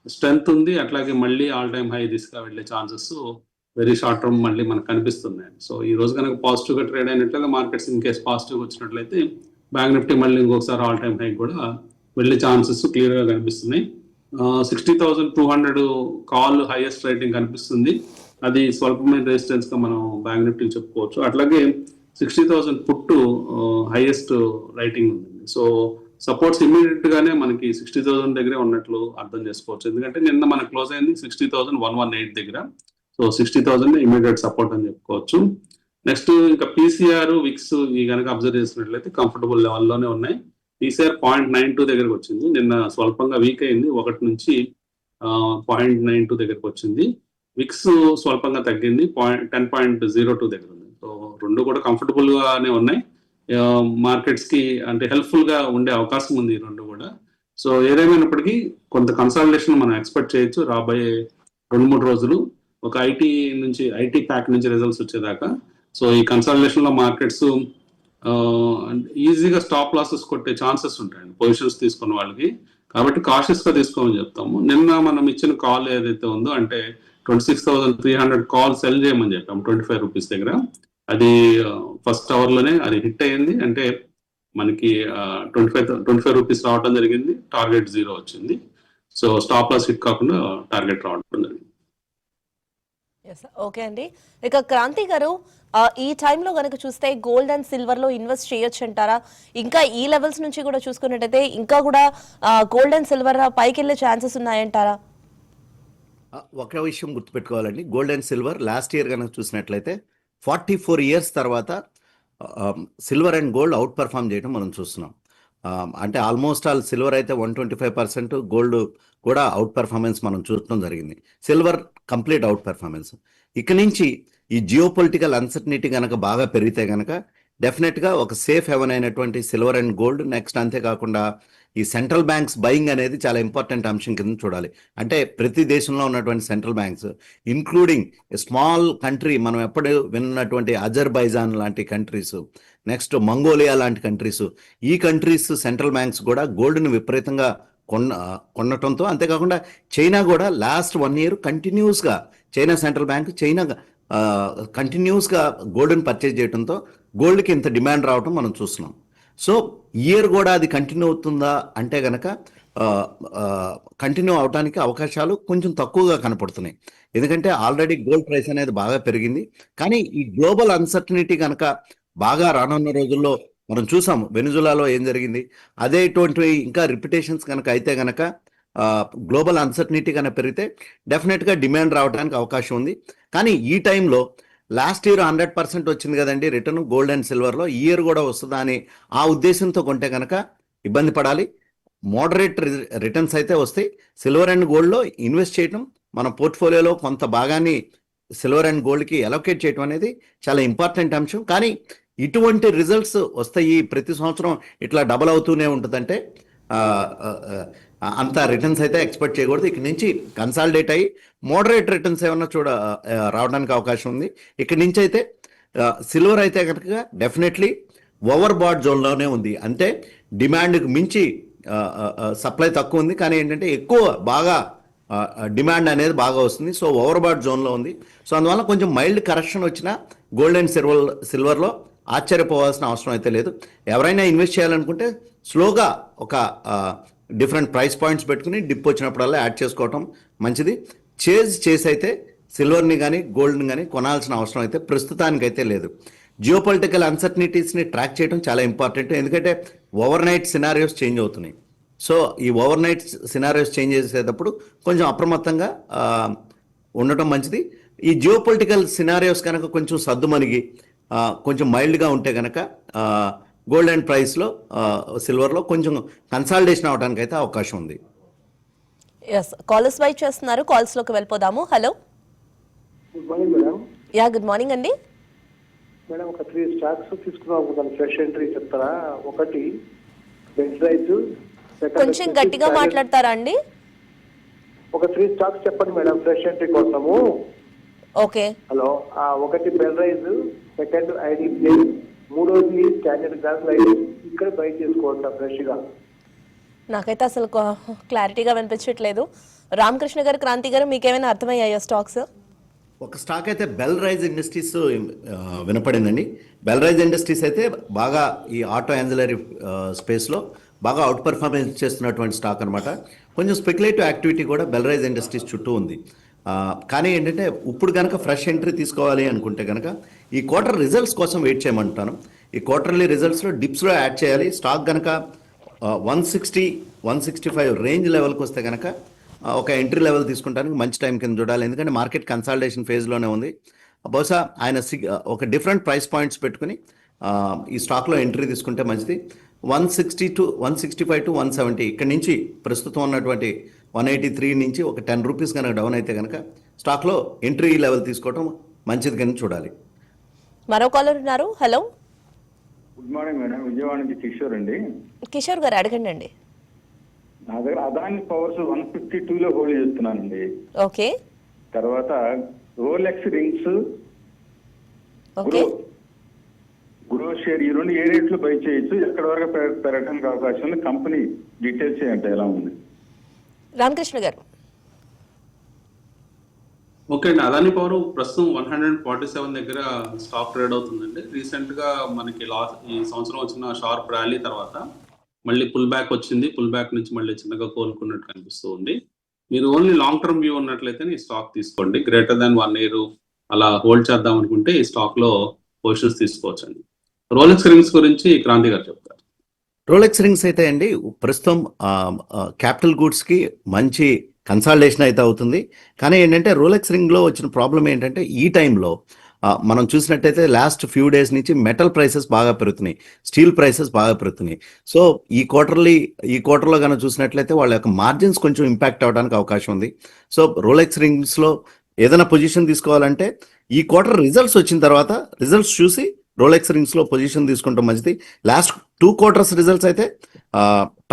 స్ట్రెంగ్త్ ఉంది. అట్లాగే మళ్ళీ ఆల్ టైమ్ హై దిశగా వెళ్లే ఛాన్సెస్ వెరీ షార్ట్ టర్మ్ మళ్ళీ మనకు కనిపిస్తున్నాయి. సో ఈ రోజు కనుక పాజిటివ్ గా ట్రేడ్ అయినట్లయితే, మార్కెట్స్ ఇన్ కేస్ పాజిటివ్ వచ్చినట్లయితే బ్యాంక్ నిఫ్టీ మళ్ళీ ఇంకొకసారి ఆల్ టైమ్ హై కూడా వెళ్లే ఛాన్సెస్ క్లియర్ గా కనిపిస్తున్నాయి. 60,200 కాల్ హైయెస్ట్ రేటింగ్ కనిపిస్తుంది. అది స్వల్పమైన రెసిస్టెన్స్ గా మనం బ్యాంక్ నిఫ్టీ చెప్పుకోవచ్చు. అట్లాగే 60,000 పుట్టు హైయెస్ట్ రైటింగ్ ఉంది. సో సపోర్ట్స్ ఇమీడియట్ గానే మనకి 60,000 దగ్గరే ఉన్నట్లు అర్థం చేసుకోవచ్చు. ఎందుకంటే నిన్న మనకు క్లోజ్ అయింది 60,118 దగ్గర. సో 60,000 ఇమీడియట్ సపోర్ట్ అని చెప్పుకోవచ్చు. నెక్స్ట్ ఇంకా PCR విక్స్ ఈ కనుక అబ్జర్వ్ చేసినట్లయితే కంఫర్టబుల్ లెవెల్లోనే ఉన్నాయి. PCR 0.92 దగ్గరకు వచ్చింది. నిన్న స్వల్పంగా వీక్ అయింది, 1 నుంచి 0.92 దగ్గరకు వచ్చింది. విక్స్ స్వల్పంగా తగ్గింది, 10.02 దగ్గర ఉంది. సో రెండు కూడా కంఫర్టబుల్ గానే ఉన్నాయి. మార్కెట్స్ కి అంటే హెల్ప్ఫుల్ గా ఉండే అవకాశం ఉంది ఈ రెండు కూడా. సో ఏదేమైనప్పటికీ కొంత కన్సల్టేషన్ మనం ఎక్స్పెక్ట్ చేయొచ్చు రాబోయే 2-3 రోజులు, ఒక ఐటీ ప్యాక్ నుంచి రిజల్ట్స్ వచ్చేదాకా. సో ఈ కన్సల్టేషన్ లో మార్కెట్స్ ఈజీగా స్టాప్ లాసెస్ కొట్టే ఛాన్సెస్ ఉంటాయండి పొజిషన్స్ తీసుకున్న వాళ్ళకి. కాబట్టి కాషియస్ గా తీసుకోమని చెప్తాము. నిన్న మనం ఇచ్చిన కాల్ ఏదైతే ఉందో, అంటే 26,300 కాల్ సెల్ చేయమని చెప్పాము 25 రూపీస్ దగ్గర. అది ఫస్ట్ అవర్ లోనే అది హిట్ అయ్యింది. అంటే మనకి 25 రూపీస్ రావడం జరిగింది. టార్గెట్ 0 వచ్చింది. సో స్టాప్ లాస్ హిట్ కాకుండా టార్గెట్ రావడం జరిగింది. ఓకే అండి. ఇక క్రాంతి గారు, ఈ టైంలో గనక చూస్తే గోల్డ్ అండ్ సిల్వర్ లో ఇన్వెస్ట్ చేయొచ్చు అంటారా? ఇంకా ఈ లెవెల్స్ నుంచి కూడా చూసుకున్నట్టయితే ఇంకా కూడా గోల్డ్ అండ్ సిల్వర్ పైకి వెళ్ళే ఛాన్సెస్ ఉన్నాయంటారా? ఒక విషయం గుర్తుపెట్టుకోవాలండి, gold and silver last year కనుక చూసినట్లయితే 44 ఇయర్స్ తర్వాత silver and gold outperform చేయడం మనం చూస్తున్నాం. అంటే ఆల్మోస్ట్ ఆల్ సిల్వర్ అయితే 125%, గోల్డ్ కూడా అవుట్ పర్ఫార్మెన్స్ మనం చూడటం జరిగింది. Silver complete out performance. ఇక నుంచి ఈ జియో పొలిటికల్ అన్సర్టనిటీ కనుక బాగా పెరిగితే కనుక డెఫినెట్గా ఒక సేఫ్ హెవెన్ అయినటువంటి సిల్వర్ అండ్ గోల్డ్, నెక్స్ట్ అంతేకాకుండా ఈ సెంట్రల్ బ్యాంక్స్ బయింగ్ అనేది చాలా ఇంపార్టెంట్ అంశం కింద చూడాలి. అంటే ప్రతి దేశంలో ఉన్నటువంటి central banks, including small country, మనం ఎప్పుడు విన్నటువంటి అజర్బైజాన్ లాంటి కంట్రీస్, నెక్స్ట్ మంగోలియా లాంటి కంట్రీస్, ఈ కంట్రీస్ సెంట్రల్ బ్యాంక్స్ కూడా గోల్డ్ని విపరీతంగా కొనటంతో, అంతేకాకుండా చైనా కూడా లాస్ట్ 1 ఇయర్ కంటిన్యూస్గా చైనా సెంట్రల్ బ్యాంక్ కంటిన్యూస్గా గోల్డ్ని పర్చేజ్ చేయడంతో గోల్డ్కి ఇంత డిమాండ్ రావడం మనం చూస్తున్నాం. సో ఇయర్ కూడా అది కంటిన్యూ అవుతుందా అంటే కనుక కంటిన్యూ అవడానికి అవకాశాలు కొంచెం తక్కువగా కనపడుతున్నాయి. ఎందుకంటే ఆల్రెడీ గోల్డ్ ప్రైస్ అనేది బాగా పెరిగింది. కానీ ఈ గ్లోబల్ అన్సర్టనిటీ కనుక బాగా రానున్న రోజుల్లో మనం చూసాము, వెనిజులాలో ఏం జరిగింది, అదే ఇటువంటి ఇంకా రిపిటేషన్స్ కనుక అయితే కనుక గ్లోబల్ అన్సర్టనిటీ కనుక పెరిగితే డెఫినెట్గా డిమాండ్ రావడానికి అవకాశం ఉంది. కానీ ఈ టైంలో లాస్ట్ ఇయర్ 100% వచ్చింది కదండి రిటర్న్ గోల్డ్ అండ్ సిల్వర్లో, ఈ ఇయర్ కూడా వస్తుందా అని ఆ ఉద్దేశంతో కొంటే కనుక ఇబ్బంది పడాలి. మోడరేట్ రిటర్న్స్ అయితే వస్తాయి. సిల్వర్ అండ్ గోల్డ్లో ఇన్వెస్ట్ చేయడం, మన పోర్ట్ఫోలియోలో కొంత భాగాన్ని సిల్వర్ అండ్ గోల్డ్కి అలొకేట్ చేయడం అనేది చాలా ఇంపార్టెంట్ అంశం. కానీ ఇటువంటి రిజల్ట్స్ వస్తాయి ప్రతి సంవత్సరం ఇట్లా డబల్ అవుతూనే ఉంటుందంటే అంత రిటర్న్స్ అయితే ఎక్స్పెక్ట్ చేయకూడదు. ఇక్కడి నుంచి కన్సాలిడేట్ అయ్యి మోడరేట్ రిటర్న్స్ ఏమన్నా రావడానికి అవకాశం ఉంది. ఇక్కడి నుంచి అయితే సిల్వర్ అయితే కనుక డెఫినెట్లీ ఓవర్ బాట్ జోన్లోనే ఉంది. అంటే డిమాండ్కి మించి సప్లై తక్కువ ఉంది, కానీ ఏంటంటే ఎక్కువ బాగా డిమాండ్ అనేది బాగా వస్తుంది. సో ఓవర్ బాట్ జోన్లో ఉంది. సో అందువల్ల కొంచెం మైల్డ్ కరెక్షన్ వచ్చినా గోల్డ్ అండ్ సిల్వర్లో ఆశ్చర్యపోవాల్సిన అవసరం అయితే లేదు. ఎవరైనా ఇన్వెస్ట్ చేయాలనుకుంటే స్లోగా ఒక డిఫరెంట్ ప్రైస్ పాయింట్స్ పెట్టుకుని డిప్ వచ్చినప్పుడల్లా యాడ్ చేసుకోవటం మంచిది. చేసి అయితే సిల్వర్ని కానీ గోల్డ్ని కానీ కొనాల్సిన అవసరం అయితే ప్రస్తుతానికైతే లేదు. జియో పొలిటికల్ అన్సర్టనిటీస్ని ట్రాక్ చేయడం చాలా ఇంపార్టెంట్. ఎందుకంటే ఓవర్ నైట్ సినారియోస్ చేంజ్ అవుతున్నాయి. సో ఈ ఓవర్ నైట్ సినారియోస్ చేంజ్ చేసేటప్పుడు కొంచెం అప్రమత్తంగా ఉండటం మంచిది. ఈ జియో పొలిటికల్ సినారియోస్ కనుక కొంచెం సర్దుమణిగి కొంచెం మైల్డ్గా ఉంటే కనుక గోల్డ్ అండ్ ప్రైస్లో సిల్వర్లో కొంచెం కన్సాలిడేషన్ అవడానికి అయితే అవకాశం ఉంది. ఎస్, కాలర్స్ వెయిట్ చేస్తున్నారు. కాల్స్లోకి వెళ్ళిపోదాము. Hello, good morning madam. Good morning అండి. మేడం, ఒక 3 స్టాక్స్ తీసుకున్నాం, దాని ఫ్రెష్ ఎంట్రీ చెప్తారా? ఒకటి బెంజ్ రైజ్, కొంచెం గట్టిగా మాట్లాడతారా అండి? ఒక 3 స్టాక్స్ చెప్పండి మేడం ఫ్రెష్ ఎంట్రీ కోసము. Okay, hello. ఒకటి బెల్ రైజ్, సెకండ్ ఐడిబిఐ, మూడోది స్టాండర్డ్ గ్యాస్ లైట్. ఇక్కడ బై చేసుకోవచ్చా ఫ్రెష్ గా? నాకైతే అసలు క్లారిటీగా వినిపించట్లేదు. రామకృష్ణ గారు, క్రాంతి గారు, మీకేమైనా అర్థమయ్యాయా స్టాక్స్? ఒక స్టాక్ అయితే బెల్ రైజ్ ఇండస్ట్రీస్ వినపడిందండి. బెల్ రైజ్ ఇండస్ట్రీస్ అయితే బాగా ఈ ఆటో యాన్సిలరీ స్పేస్లో బాగా అవుట్ పర్ఫార్మెన్స్ చేస్తున్నటువంటి స్టాక్ అనమాట. కొంచెం స్పెక్యులేటివ్ యాక్టివిటీ కూడా బెల్ రైజ్ ఇండస్ట్రీస్ చుట్టూ ఉంది. కానీ ఏంటంటే ఇప్పుడు కనుక ఫ్రెష్ ఎంట్రీ తీసుకోవాలి అనుకుంటే కనుక ఈ క్వార్టర్ రిజల్ట్స్ కోసం వెయిట్ చేయమంటాను. ఈ క్వార్టర్లీ రిజల్ట్స్లో డిప్స్లో యాడ్ చేయాలి. స్టాక్ కనుక 160-165 రేంజ్ లెవెల్కి వస్తే కనుక ఒక ఎంట్రీ లెవెల్ తీసుకుంటానికి మంచి టైం కింద చూడాలి. ఎందుకంటే మార్కెట్ కన్సాలిడేషన్ ఫేజ్లోనే ఉంది. బహుశా ఆయన ఒక డిఫరెంట్ ప్రైస్ పాయింట్స్ పెట్టుకుని ఈ స్టాక్లో ఎంట్రీ తీసుకుంటే మంచిది. 165-170 ఇక్కడి నుంచి ప్రస్తుతం ఉన్నటువంటి 183 నుంచి ఒక 10 రూపీస్ కనుక డౌన్ అయితే కనుక స్టాక్లో ఎంట్రీ లెవెల్ తీసుకోవడం మంచిది కనుక చూడాలి. మరో కాలర్ ఉన్నారు. Hello, good morning madam. Vijayawada నుంచి కిషోర్ అండి. కిషోర్ గారు, అడగండి అండి. నా దగ్గర అదాని పవర్స్ 152లో హోల్డ్ చేస్తున్నానండి. ఓకే, తర్వాత Rolex rings, okay, grow share, ఈ రెండు ఏ రేట్లో బై చేయొచ్చు, ఎక్కడ వరకు పెరగడానికి అవకాశం ఉంది, కంపెనీ డీటెయిల్స్ ఏంటంటే ఎలా ఉంది? రామకృష్ణ గారు. ఓకే అండి. అదాని పవర్ ప్రస్తుతం 147 దగ్గర స్టాక్ ట్రేడ్ అవుతుందండి. రీసెంట్ గా మనకి ఈ సంవత్సరం వచ్చిన షార్ప్ ర్యాలీ తర్వాత మళ్ళీ పుల్ బ్యాక్ వచ్చింది. పుల్ బ్యాక్ నుంచి మళ్ళీ చిన్నగా కోలుకున్నట్టు కనిపిస్తూ ఉంది. మీరు ఓన్లీ లాంగ్ టర్మ్ వ్యూ ఉన్నట్లయితే ఈ స్టాక్ తీసుకోండి. గ్రేటర్ దాన్ 1 year అలా హోల్డ్ చేద్దాం అనుకుంటే ఈ స్టాక్ లో పొజిషన్స్ తీసుకోవచ్చండి. రోలెక్స్ రింగ్స్ గురించి క్రాంతి గారు చెప్తారు. రోలెక్స్ రింగ్స్ అయితే అండి ప్రస్తుతం క్యాపిటల్ గూడ్స్కి మంచి కన్సాలిడేషన్ అయితే అవుతుంది. కానీ ఏంటంటే రోలెక్స్ రింగ్లో వచ్చిన ప్రాబ్లం ఏంటంటే ఈ టైంలో మనం చూసినట్టయితే లాస్ట్ ఫ్యూ డేస్ నుంచి మెటల్ ప్రైసెస్ బాగా పెరుగుతున్నాయి, స్టీల్ ప్రైసెస్ బాగా పెరుగుతున్నాయి. సో ఈ క్వార్టర్లో కనుక చూసినట్లయితే వాళ్ళ యొక్క మార్జిన్స్ కొంచెం ఇంపాక్ట్ అవ్వడానికి అవకాశం ఉంది. సో రోలెక్స్ రింగ్స్లో ఏదైనా పొజిషన్ తీసుకోవాలంటే ఈ క్వార్టర్ రిజల్ట్స్ వచ్చిన తర్వాత రిజల్ట్స్ చూసి రోలెక్స్ రింగ్స్లో పొజిషన్ తీసుకుంటాం మంచిది. లాస్ట్ 2 quarters రిజల్ట్స్ అయితే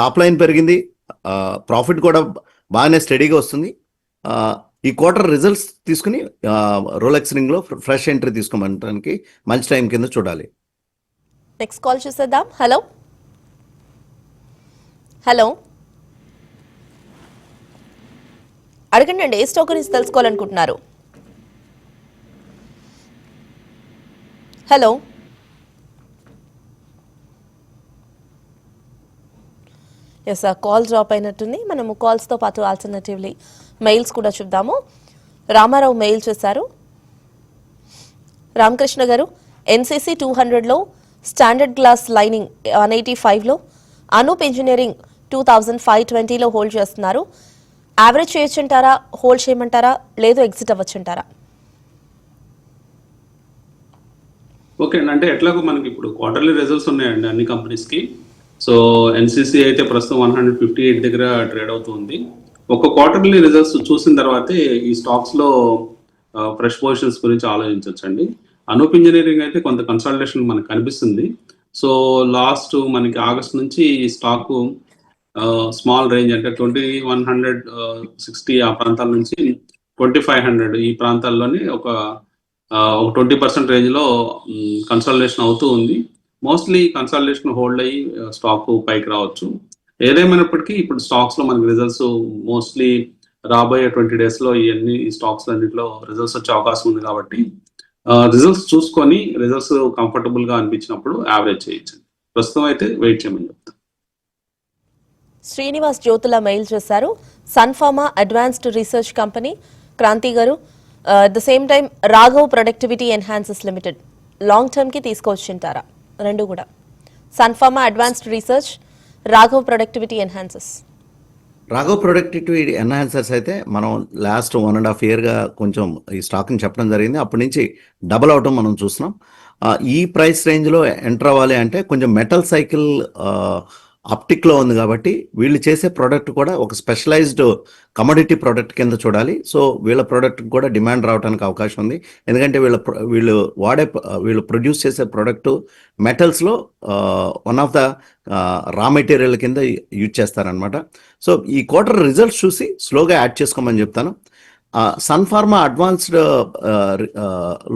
టాప్ లైన్ పెరిగింది, ప్రాఫిట్ కూడా బాగానే స్టడీగా వస్తుంది. ఈ క్వార్టర్ రిజల్ట్స్ తీసుకుని రోలెక్స్ రింగ్లో ఫ్రెష్ ఎంట్రీ తీసుకోమంటానికి మంచి టైం కింద చూడాలి. నెక్స్ట్ కాల్ చూసేద్దాం. హలో హలో అడగండి అండి, ఏ స్టాక్ గురించి తెలుసుకోవాలనుకుంటున్నారు? Hello yes sir, call drop అయినట్టుంది. మనము కాల్స్తో పాటు ఆల్టర్నేటివ్లీ మెయిల్స్ కూడా చూద్దాము. రామారావు మెయిల్ చేశారు. రామకృష్ణ గారు, ఎన్సీసీ 200లో స్టాండర్డ్ గ్లాస్ లైనింగ్ 185లో, అనూప్ ఇంజనీరింగ్ 2520లో హోల్డ్ చేస్తున్నారు. యావరేజ్ చేయొచ్చంటారా, హోల్డ్ చేయమంటారా, లేదు ఎగ్జిట్ అవ్వచ్చంటారా? ఓకే అండి, అంటే ఎట్లాగో మనకి ఇప్పుడు క్వార్టర్లీ రిజల్ట్స్ ఉన్నాయండి అన్ని కంపెనీస్కి. సో ఎన్సీసీ అయితే ప్రస్తుతం 158 దగ్గర ట్రేడ్ అవుతుంది. ఒక క్వార్టర్లీ రిజల్ట్స్ చూసిన తర్వాతే ఈ స్టాక్స్లో ఫ్రెష్ పొజిషన్స్ గురించి ఆలోచించవచ్చండి. అనూప్ ఇంజనీరింగ్ అయితే కొంత కన్సల్టేషన్ మనకు కనిపిస్తుంది. సో లాస్ట్ మనకి ఆగస్ట్ నుంచి ఈ స్టాక్ స్మాల్ రేంజ్ అంటే 2160 ఆ ప్రాంతాల నుంచి 2500 ఈ ప్రాంతాల్లోనే ఒక 20% రేంజ్లో కన్సల్టేషన్ అవుతూ ఉంది. మోస్ట్లీ కన్సల్టేషన్ హోల్డ్ అయ్యి స్టాక్ పైకి రావచ్చు. ఏదేమైనప్పటికీ ఇప్పుడు స్టాక్స్ లో మనకి రిజల్ట్స్ మోస్ట్లీ రాబోయే 20 days లో ఈ స్టాక్స్ అన్నింటిలో రిజల్ట్స్ వచ్చే అవకాశం ఉంది. కాబట్టి రిజల్ట్స్ చూసుకొని రిజల్ట్స్ కంఫర్టబుల్ గా అనిపించినప్పుడు యావరేజ్ చేయొచ్చు. ప్రస్తుతం అయితే వెయిట్ చేయమని చెప్తాను. శ్రీనివాస్ జ్యోతుల మెయిల్ చేశారు. Sun Pharma Advanced Research Company. Kranti garu, at the same time Raghav Productivity Enhancers Limited long term కి తీసుకోవచ్చుంటారా? రెండు కూడా Sun Pharma Advanced Research, Raghav Productivity Enhancers. Raghav Productivity Enhancers అయితే మనం లాస్ట్ 1.5 yearగా కొంచెం ఈ స్టాక్ని చెప్పడం జరిగింది. అప్పటి నుంచి డబుల్ అవటం మనం చూస్తున్నాం. ఈ ప్రైస్ రేంజ్లో ఎంటర్ అవ్వాలి అంటే కొంచెం మెటల్ సైకిల్ అప్టిక్లో ఉంది కాబట్టి వీళ్ళు చేసే ప్రోడక్ట్ కూడా ఒక స్పెషలైజ్డ్ కమోడిటీ ప్రోడక్ట్ కింద చూడాలి. సో వీళ్ళ ప్రోడక్ట్ కూడా డిమాండ్ రావడానికి అవకాశం ఉంది. ఎందుకంటే వీళ్ళు ప్రొడ్యూస్ చేసే ప్రోడక్ట్ మెటల్స్లో one of the raw material కింద యూజ్ చేస్తారనమాట. సో ఈ క్వార్టర్ రిజల్ట్స్ చూసి స్లోగా యాడ్ చేసుకోమని చెప్తాను. సన్ఫార్మా అడ్వాన్స్డ్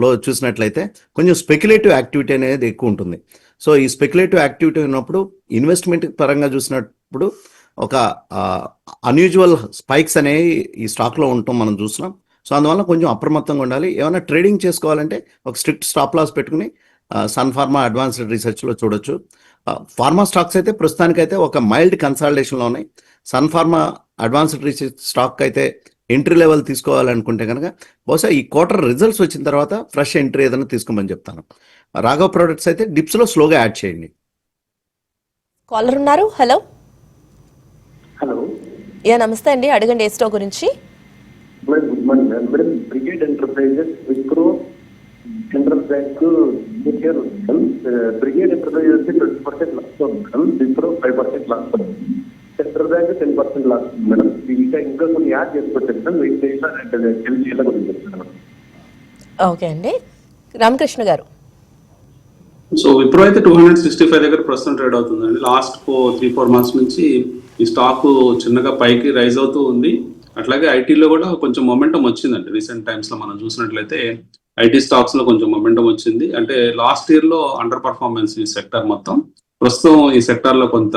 లో చూసినట్లయితే కొంచెం స్పెక్యులేటివ్ యాక్టివిటీ అనేది ఎక్కువ ఉంటుంది. సో ఈ స్పెక్యులేటివ్ యాక్టివిటీ ఉన్నప్పుడు ఇన్వెస్ట్మెంట్ పరంగా చూసినప్పుడు ఒక అన్యూజువల్ స్పైక్స్ అనేవి ఈ స్టాక్లో ఉండటం మనం చూస్తున్నాం. సో అందువల్ల కొంచెం అప్రమత్తంగా ఉండాలి. ఏమైనా ట్రేడింగ్ చేసుకోవాలంటే ఒక స్ట్రిక్ట్ స్టాప్ లాస్ పెట్టుకుని సన్ఫార్మా అడ్వాన్స్డ్ రీసెర్చ్లో చూడొచ్చు. ఫార్మా స్టాక్స్ అయితే ప్రస్తుతానికైతే ఒక మైల్డ్ కన్సాలిడేషన్లో ఉన్నాయి. సన్ఫార్మా అడ్వాన్స్డ్ రీసెర్చ్ స్టాక్ అయితే ఎంట్రీ లెవెల్ తీసుకోవాలనుకుంటే కనుక బహుశా ఈ క్వార్టర్ రిజల్ట్స్ వచ్చిన తర్వాత ఫ్రెష్ ఎంట్రీ ఏదైనా తీసుకోమని చెప్తాను. రాఘవ్ ప్రొడక్ట్స్ అయితే డిప్స్లో స్లోగా యాడ్ చేయండి. కాలర్ ఉన్నారు. హలో హలో, నమస్తే అండి, అడగండి ఏ స్టాక్ గురించి. Madam good morning madam. Brigade Enterprises, Wipro, Central Bank share Brigade Enterprises 20% loss ఉంది మేడం. విప్రో 5% లాస్ ఉంది. సెంట్రల్ బ్యాంక్ 10% లాస్ ఉంది మేడం. ఇంకా కొన్ని యాడ్ చేసుకోవచ్చు మేడం. వెయిట్ చేయాలి గురించి మేడం. ఓకే అండి, రామకృష్ణ గారు. సో విప్రో అయితే 265 దగ్గర ప్రస్తుతం ట్రేడ్ అవుతుందండి. లాస్ట్ 3-4 months నుంచి ఈ స్టాక్ చిన్నగా పైకి రైజ్ అవుతూ ఉంది. అట్లాగే ఐటీలో కూడా కొంచెం మొమెంటం వచ్చిందండి. రీసెంట్ టైమ్స్ లో మనం చూసినట్లయితే ఐటీ స్టాక్స్ లో కొంచెం మొమెంటం వచ్చింది. అంటే లాస్ట్ ఇయర్ లో అండర్ పర్ఫార్మెన్స్ ఈ సెక్టర్ మొత్తం. ప్రస్తుతం ఈ సెక్టర్ లో కొంత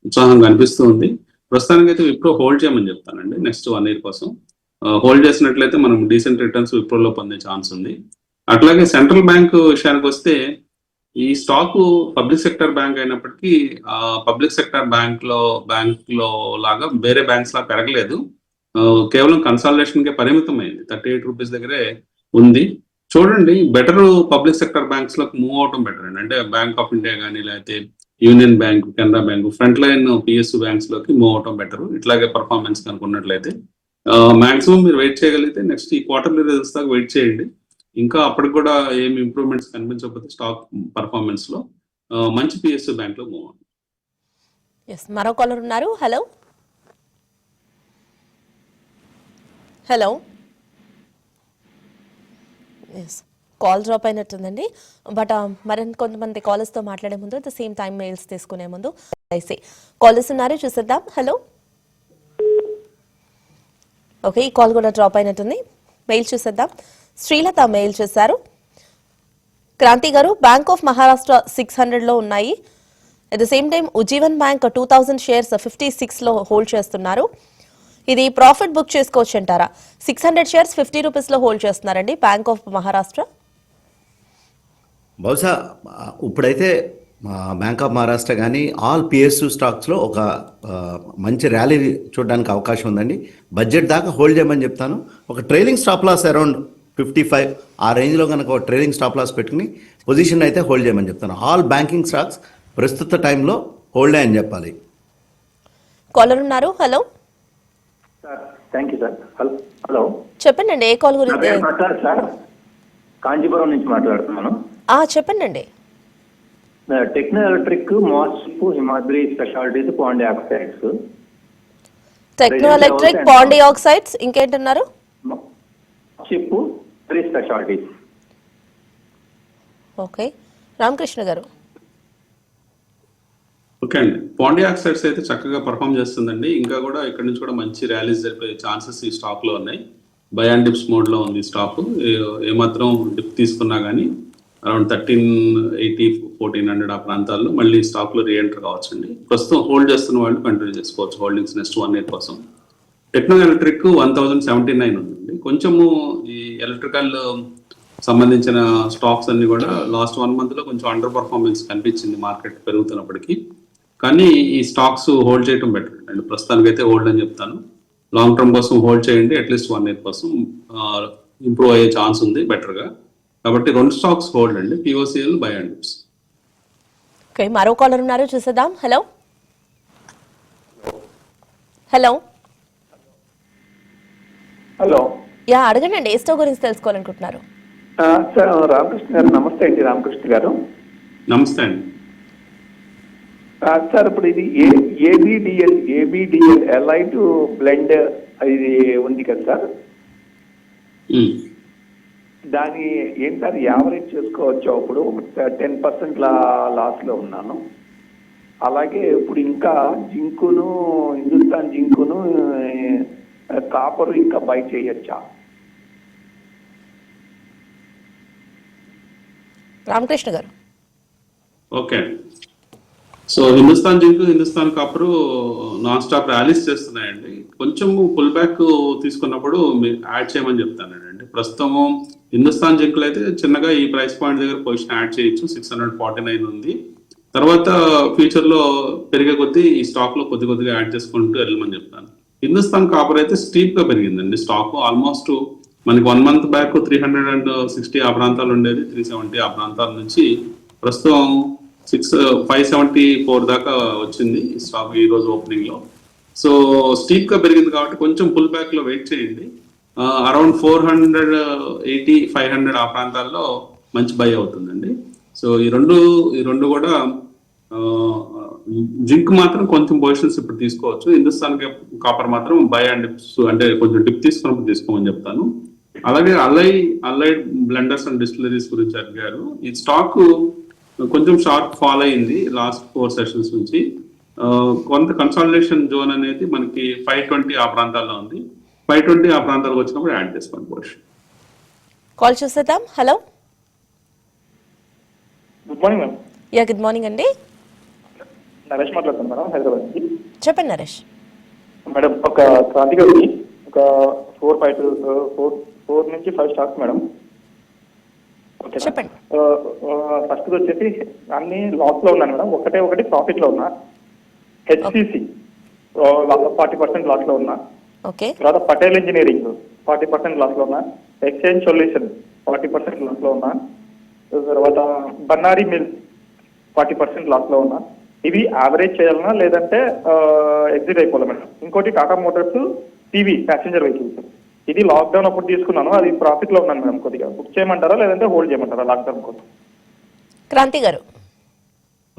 ఉత్సాహం కనిపిస్తూ ఉంది. ప్రస్తుతానికి అయితే విప్రో హోల్డ్ చేయమని చెప్తానండి నెక్స్ట్ 1 year కోసం. హోల్డ్ చేసినట్లయితే మనం డీసెంట్ రిటర్న్స్ విప్రోలో పొందే ఛాన్స్ ఉంది. అట్లాగే సెంట్రల్ బ్యాంక్ విషయానికి వస్తే ఈ స్టాక్ పబ్లిక్ సెక్టర్ బ్యాంక్ అయినప్పటికీ పబ్లిక్ సెక్టర్ బ్యాంక్ లో లాగా వేరే బ్యాంక్స్ లా పెరగలేదు. కేవలం కన్సాలిడేషన్కే పరిమితం అయింది. 38 రూపీస్ దగ్గరే ఉంది. చూడండి, బెటర్ పబ్లిక్ సెక్టర్ బ్యాంక్స్ లోకి మూవ్ అవటం బెటర్ అండి. అంటే బ్యాంక్ ఆఫ్ ఇండియా కానీ లేకపోతే Union Bank, Canara Bank, front line PSU banks లోకి మూవ్ అవటం బెటర్. ఇట్లాగే పర్ఫార్మెన్స్ కనుకున్నట్లయితే మాక్సిమం మీరు వెయిట్ చేయగలిగితే నెక్స్ట్ ఈ క్వార్టర్లీ రిజల్ట్స్ దాకా వెయిట్ చేయండి. ఇంకా అప్పటికి కూడా ఏమి ఇంప్రూవ్మెంట్స్ కనిపించకపోతే స్టాక్ పర్ఫార్మెన్స్ లో మంచి పిఎస్యు బ్యాంక్ లో మూవ్ అవ్వండి. ఎస్, మరో కాలర్ ఉన్నారు. Hello hello. Yes, call drop అయినట్టుందండి. బట్ మరికొంతమంది కొంతమంది కాలర్స్తో మాట్లాడే ముందు at the same time mails తీసుకునే ముందు కాలర్స్ ఉన్నారు, చూసేద్దాం. హలో. ఓకే, ఈ కాల్ కూడా డ్రాప్ అయినట్టుంది. మెయిల్ చూసేద్దాం. శ్రీలత మెయిల్ చేశారు. క్రాంతి గారు, బ్యాంక్ ఆఫ్ మహారాష్ట్ర 600లో ఉన్నాయి. At the same time Ujjivan Bank 2000 shares 56లో హోల్డ్ చేస్తున్నారు. ఇది ప్రాఫిట్ బుక్ చేసుకోవచ్చు అంటారా? 600 షేర్స్ 50 రూపీస్లో హోల్డ్ చేస్తున్నారండి బ్యాంక్ ఆఫ్ మహారాష్ట్ర. బహుశా ఇప్పుడైతే బ్యాంక్ ఆఫ్ మహారాష్ట్ర కానీ ఆల్ పిఎస్యు స్టాక్స్లో ఒక మంచి ర్యాలీ చూడడానికి అవకాశం ఉందండి. బడ్జెట్ దాకా హోల్డ్ చేయమని చెప్తాను. ఒక ట్రైలింగ్ స్టాప్ లాస్ అరౌండ్ 55 ఆ రేంజ్లో కనుక ఒక ట్రైలింగ్ స్టాప్ లాస్ పెట్టుకుని పొజిషన్ అయితే హోల్డ్ చేయమని చెప్తాను. ఆల్ బ్యాంకింగ్ స్టాక్స్ ప్రస్తుత టైంలో హోల్డ్ అని చెప్పాలి. కాలర్ ఉన్నారు. Hello. Sir thank you sir. Hello చెప్పండి, ఏ కాల్ గురించి? ప్రసాద్ సార్, కాంచీపురం నుంచి మాట్లాడుతున్నాను. చెప్పండి. Techno Electric, MosChip, Himadri Specialities, Pondy Oxides. Techno Electric, Pondy Oxides, ఇంకేంటున్నారు? MosChip, Himadri Specialities. Okay, Ramakrishna garu. Okay అండి, పాండే ఆక్సైడ్స్ అయితే చక్కగా పర్ఫామ్ చేస్తుందండి. ఇంకా కూడా ఇక్కడ నుంచి కూడా మంచి ర్యాలీస్ జరిపే ఛాన్సెస్ ఈ స్టాక్ లో ఉన్నాయి. బై అండ్ డిప్స్ మోడ్ లో ఉంది స్టాక్. ఏమాత్రం డిప్ తీసుకున్నా కానీ అరౌండ్ 1380, 1400 ఆ ప్రాంతాల్లో మళ్ళీ స్టాక్ లో రీఎంటర్ కావచ్చండి. ప్రస్తుతం హోల్డ్ చేస్తున్న వాళ్ళు కంటిన్యూ చేసుకోవచ్చు హోల్డింగ్స్ నెక్స్ట్ 1 year కోసం. టెక్నో ఎలక్ట్రిక్ 1079 ఉందండి. కొంచెము ఈ ఎలక్ట్రికల్ సంబంధించిన స్టాక్స్ అన్ని కూడా లాస్ట్ 1 month లో కొంచెం అండర్ పర్ఫార్మెన్స్ కనిపించింది మార్కెట్ పెరుగుతున్నప్పటికీ. కానీ ఈ స్టాక్స్ హోల్డ్ చేయడం బెటర్ అండి. ప్రస్తుతానికి అయితే హోల్డ్ అని చెప్తాను. లాంగ్ టర్మ్ కోసం హోల్డ్ చేయండి. అట్లీస్ట్ 1 year కోసం ఇంప్రూవ్ అయ్యే ఛాన్స్ ఉంది బెటర్ గా. కాబట్టి 2 స్టాక్స్ హోల్డ్ అండి, పిఓసిఎల్, బై అండ్ డిప్స్. ఓకే, మరో కాలర్ ఉన్నారు, చూసేద్దాం. Hello hello. హలో. అడగండి, ఏ స్టాక్ గురించి తెలుసుకోవాలనుకుంటున్నారు? సార్ రామకృష్ణ గారు, నమస్తే అండి. రామకృష్ణ గారు నమస్తే అండి. సార్, ఇప్పుడు ఇది ఏబిడిఎల్ ఎలైట్ బ్లెండ్ ఇది ఉంది కదా సార్, దాని ఏం సార్ యావరేజ్ చేసుకోవచ్చు? అప్పుడు 10% లాస్ లో ఉన్నాను. అలాగే ఇప్పుడు ఇంకా జింకును, హిందుస్థాన్ జింకును, కాపర్ ఇంకా బై చేయొచ్చా? Ramakrishna garu. Okay, so Hindustan Zinc, Hindustan Copper non stop rallies చేస్తున్నాయండి. కొంచెం పుల్ బ్యాక్ తీసుకున్నప్పుడు యాడ్ చేయమని చెప్తానండి. ప్రస్తుతము హిందుస్థాన్ జింక్ లో అయితే చిన్నగా ఈ ప్రైస్ పాయింట్ దగ్గర పొజిషన్ యాడ్ చేయొచ్చు. 649 ఉంది. తర్వాత ఫ్యూచర్ లో పెరిగే కొద్దీ ఈ స్టాక్ లో కొద్దిగా యాడ్ చేసుకుంటూ వెళ్ళమని చెప్తాను. హిందుస్థాన్ కాపర్ అయితే స్టీప్ గా పెరిగిందండి. స్టాక్ ఆల్మోస్ట్ మనకి 1 month బ్యాక్ 360 ఆ ప్రాంతాలు ఉండేది, 370 ఆ ప్రాంతాల నుంచి ప్రస్తుతం 574 దాకా వచ్చింది స్టాక్ ఈ రోజు ఓపెనింగ్ లో. సో స్టీప్ గా పెరిగింది కాబట్టి కొంచెం పుల్ బ్యాక్ లో వెయిట్ చేయండి. అరౌండ్ 480, 500 ఆ ప్రాంతాల్లో మంచి బై అవుతుందండి. సో ఈ రెండు కూడా జింక్ మాత్రం కొంచెం పొజిషన్స్ ఇప్పుడు తీసుకోవచ్చు. హిందుస్థాన్ కాపర్ మాత్రం బై అండ్ డిప్స్, అంటే కొంచెం డిప్ తీసుకున్నప్పుడు తీసుకోమని చెప్తాను. అలాగే అలైడ్ బ్లెండర్స్ అండ్ డిస్టిలరీస్ గురించి అడిగారు. ఈ స్టాక్ కొంచెం షార్ట్ ఫాల్ అయింది లాస్ట్ 4 sessions నుంచి. కొంత కన్సాలిడేషన్ జోన్ అనేది మనకి 520 ఆ ప్రాంతాల్లో ఉంది. 520 ఆ ప్రాంతాలకు వచ్చినప్పుడు యాడ్ చేసుకోండి పొజిషన్. కాల్ చూసేద్దాం. Hello. Good morning madam. Good morning అండి. నరేష్ మాట్లాడుతున్నాను మేడం, హైదరాబాద్ నుంచి. చెప్పండి నరేష్. మేడం, ఒక క్రాంతి గారికి ఒక 4 నుంచి 5 స్టాక్స్ మేడం. ఓకే చెప్పండి. ఫస్ట్ వచ్చేసి అన్ని లాస్ లో ఉన్నాను మేడం. ఒకటి ప్రాఫిట్ లో ఉన్నా. హెచ్సిసి 40% లాస్ లో ఉన్నా. ఓకే. తర్వాత పటేల్ ఇంజనీరింగ్ 40% లాస్ లో ఉన్నా. ఎక్స్చేంజ్ సొల్యూషన్ 40% లాస్ లో ఉన్నా. తర్వాత బన్నారీ మిల్ 40% లాస్ లో ఉన్నా. ఇవి యావరేజ్ చేయాలన్నా లేదంటే ఎగ్జిట్ అయిపోవాలి మేడం. ఇంకోటి Tata Motors TV passenger vehicles, ఇది లాక్డౌన్ అప్పుడు తీసుకున్నాను, అది ప్రాఫిట్ లో ఉన్నాను మేడం. కొద్దిగా బుక్ చేయమంటారా లేదంటే హోల్డ్ చేయమంటారా లాక్డౌన్ కోసం? క్రాంతి గారు.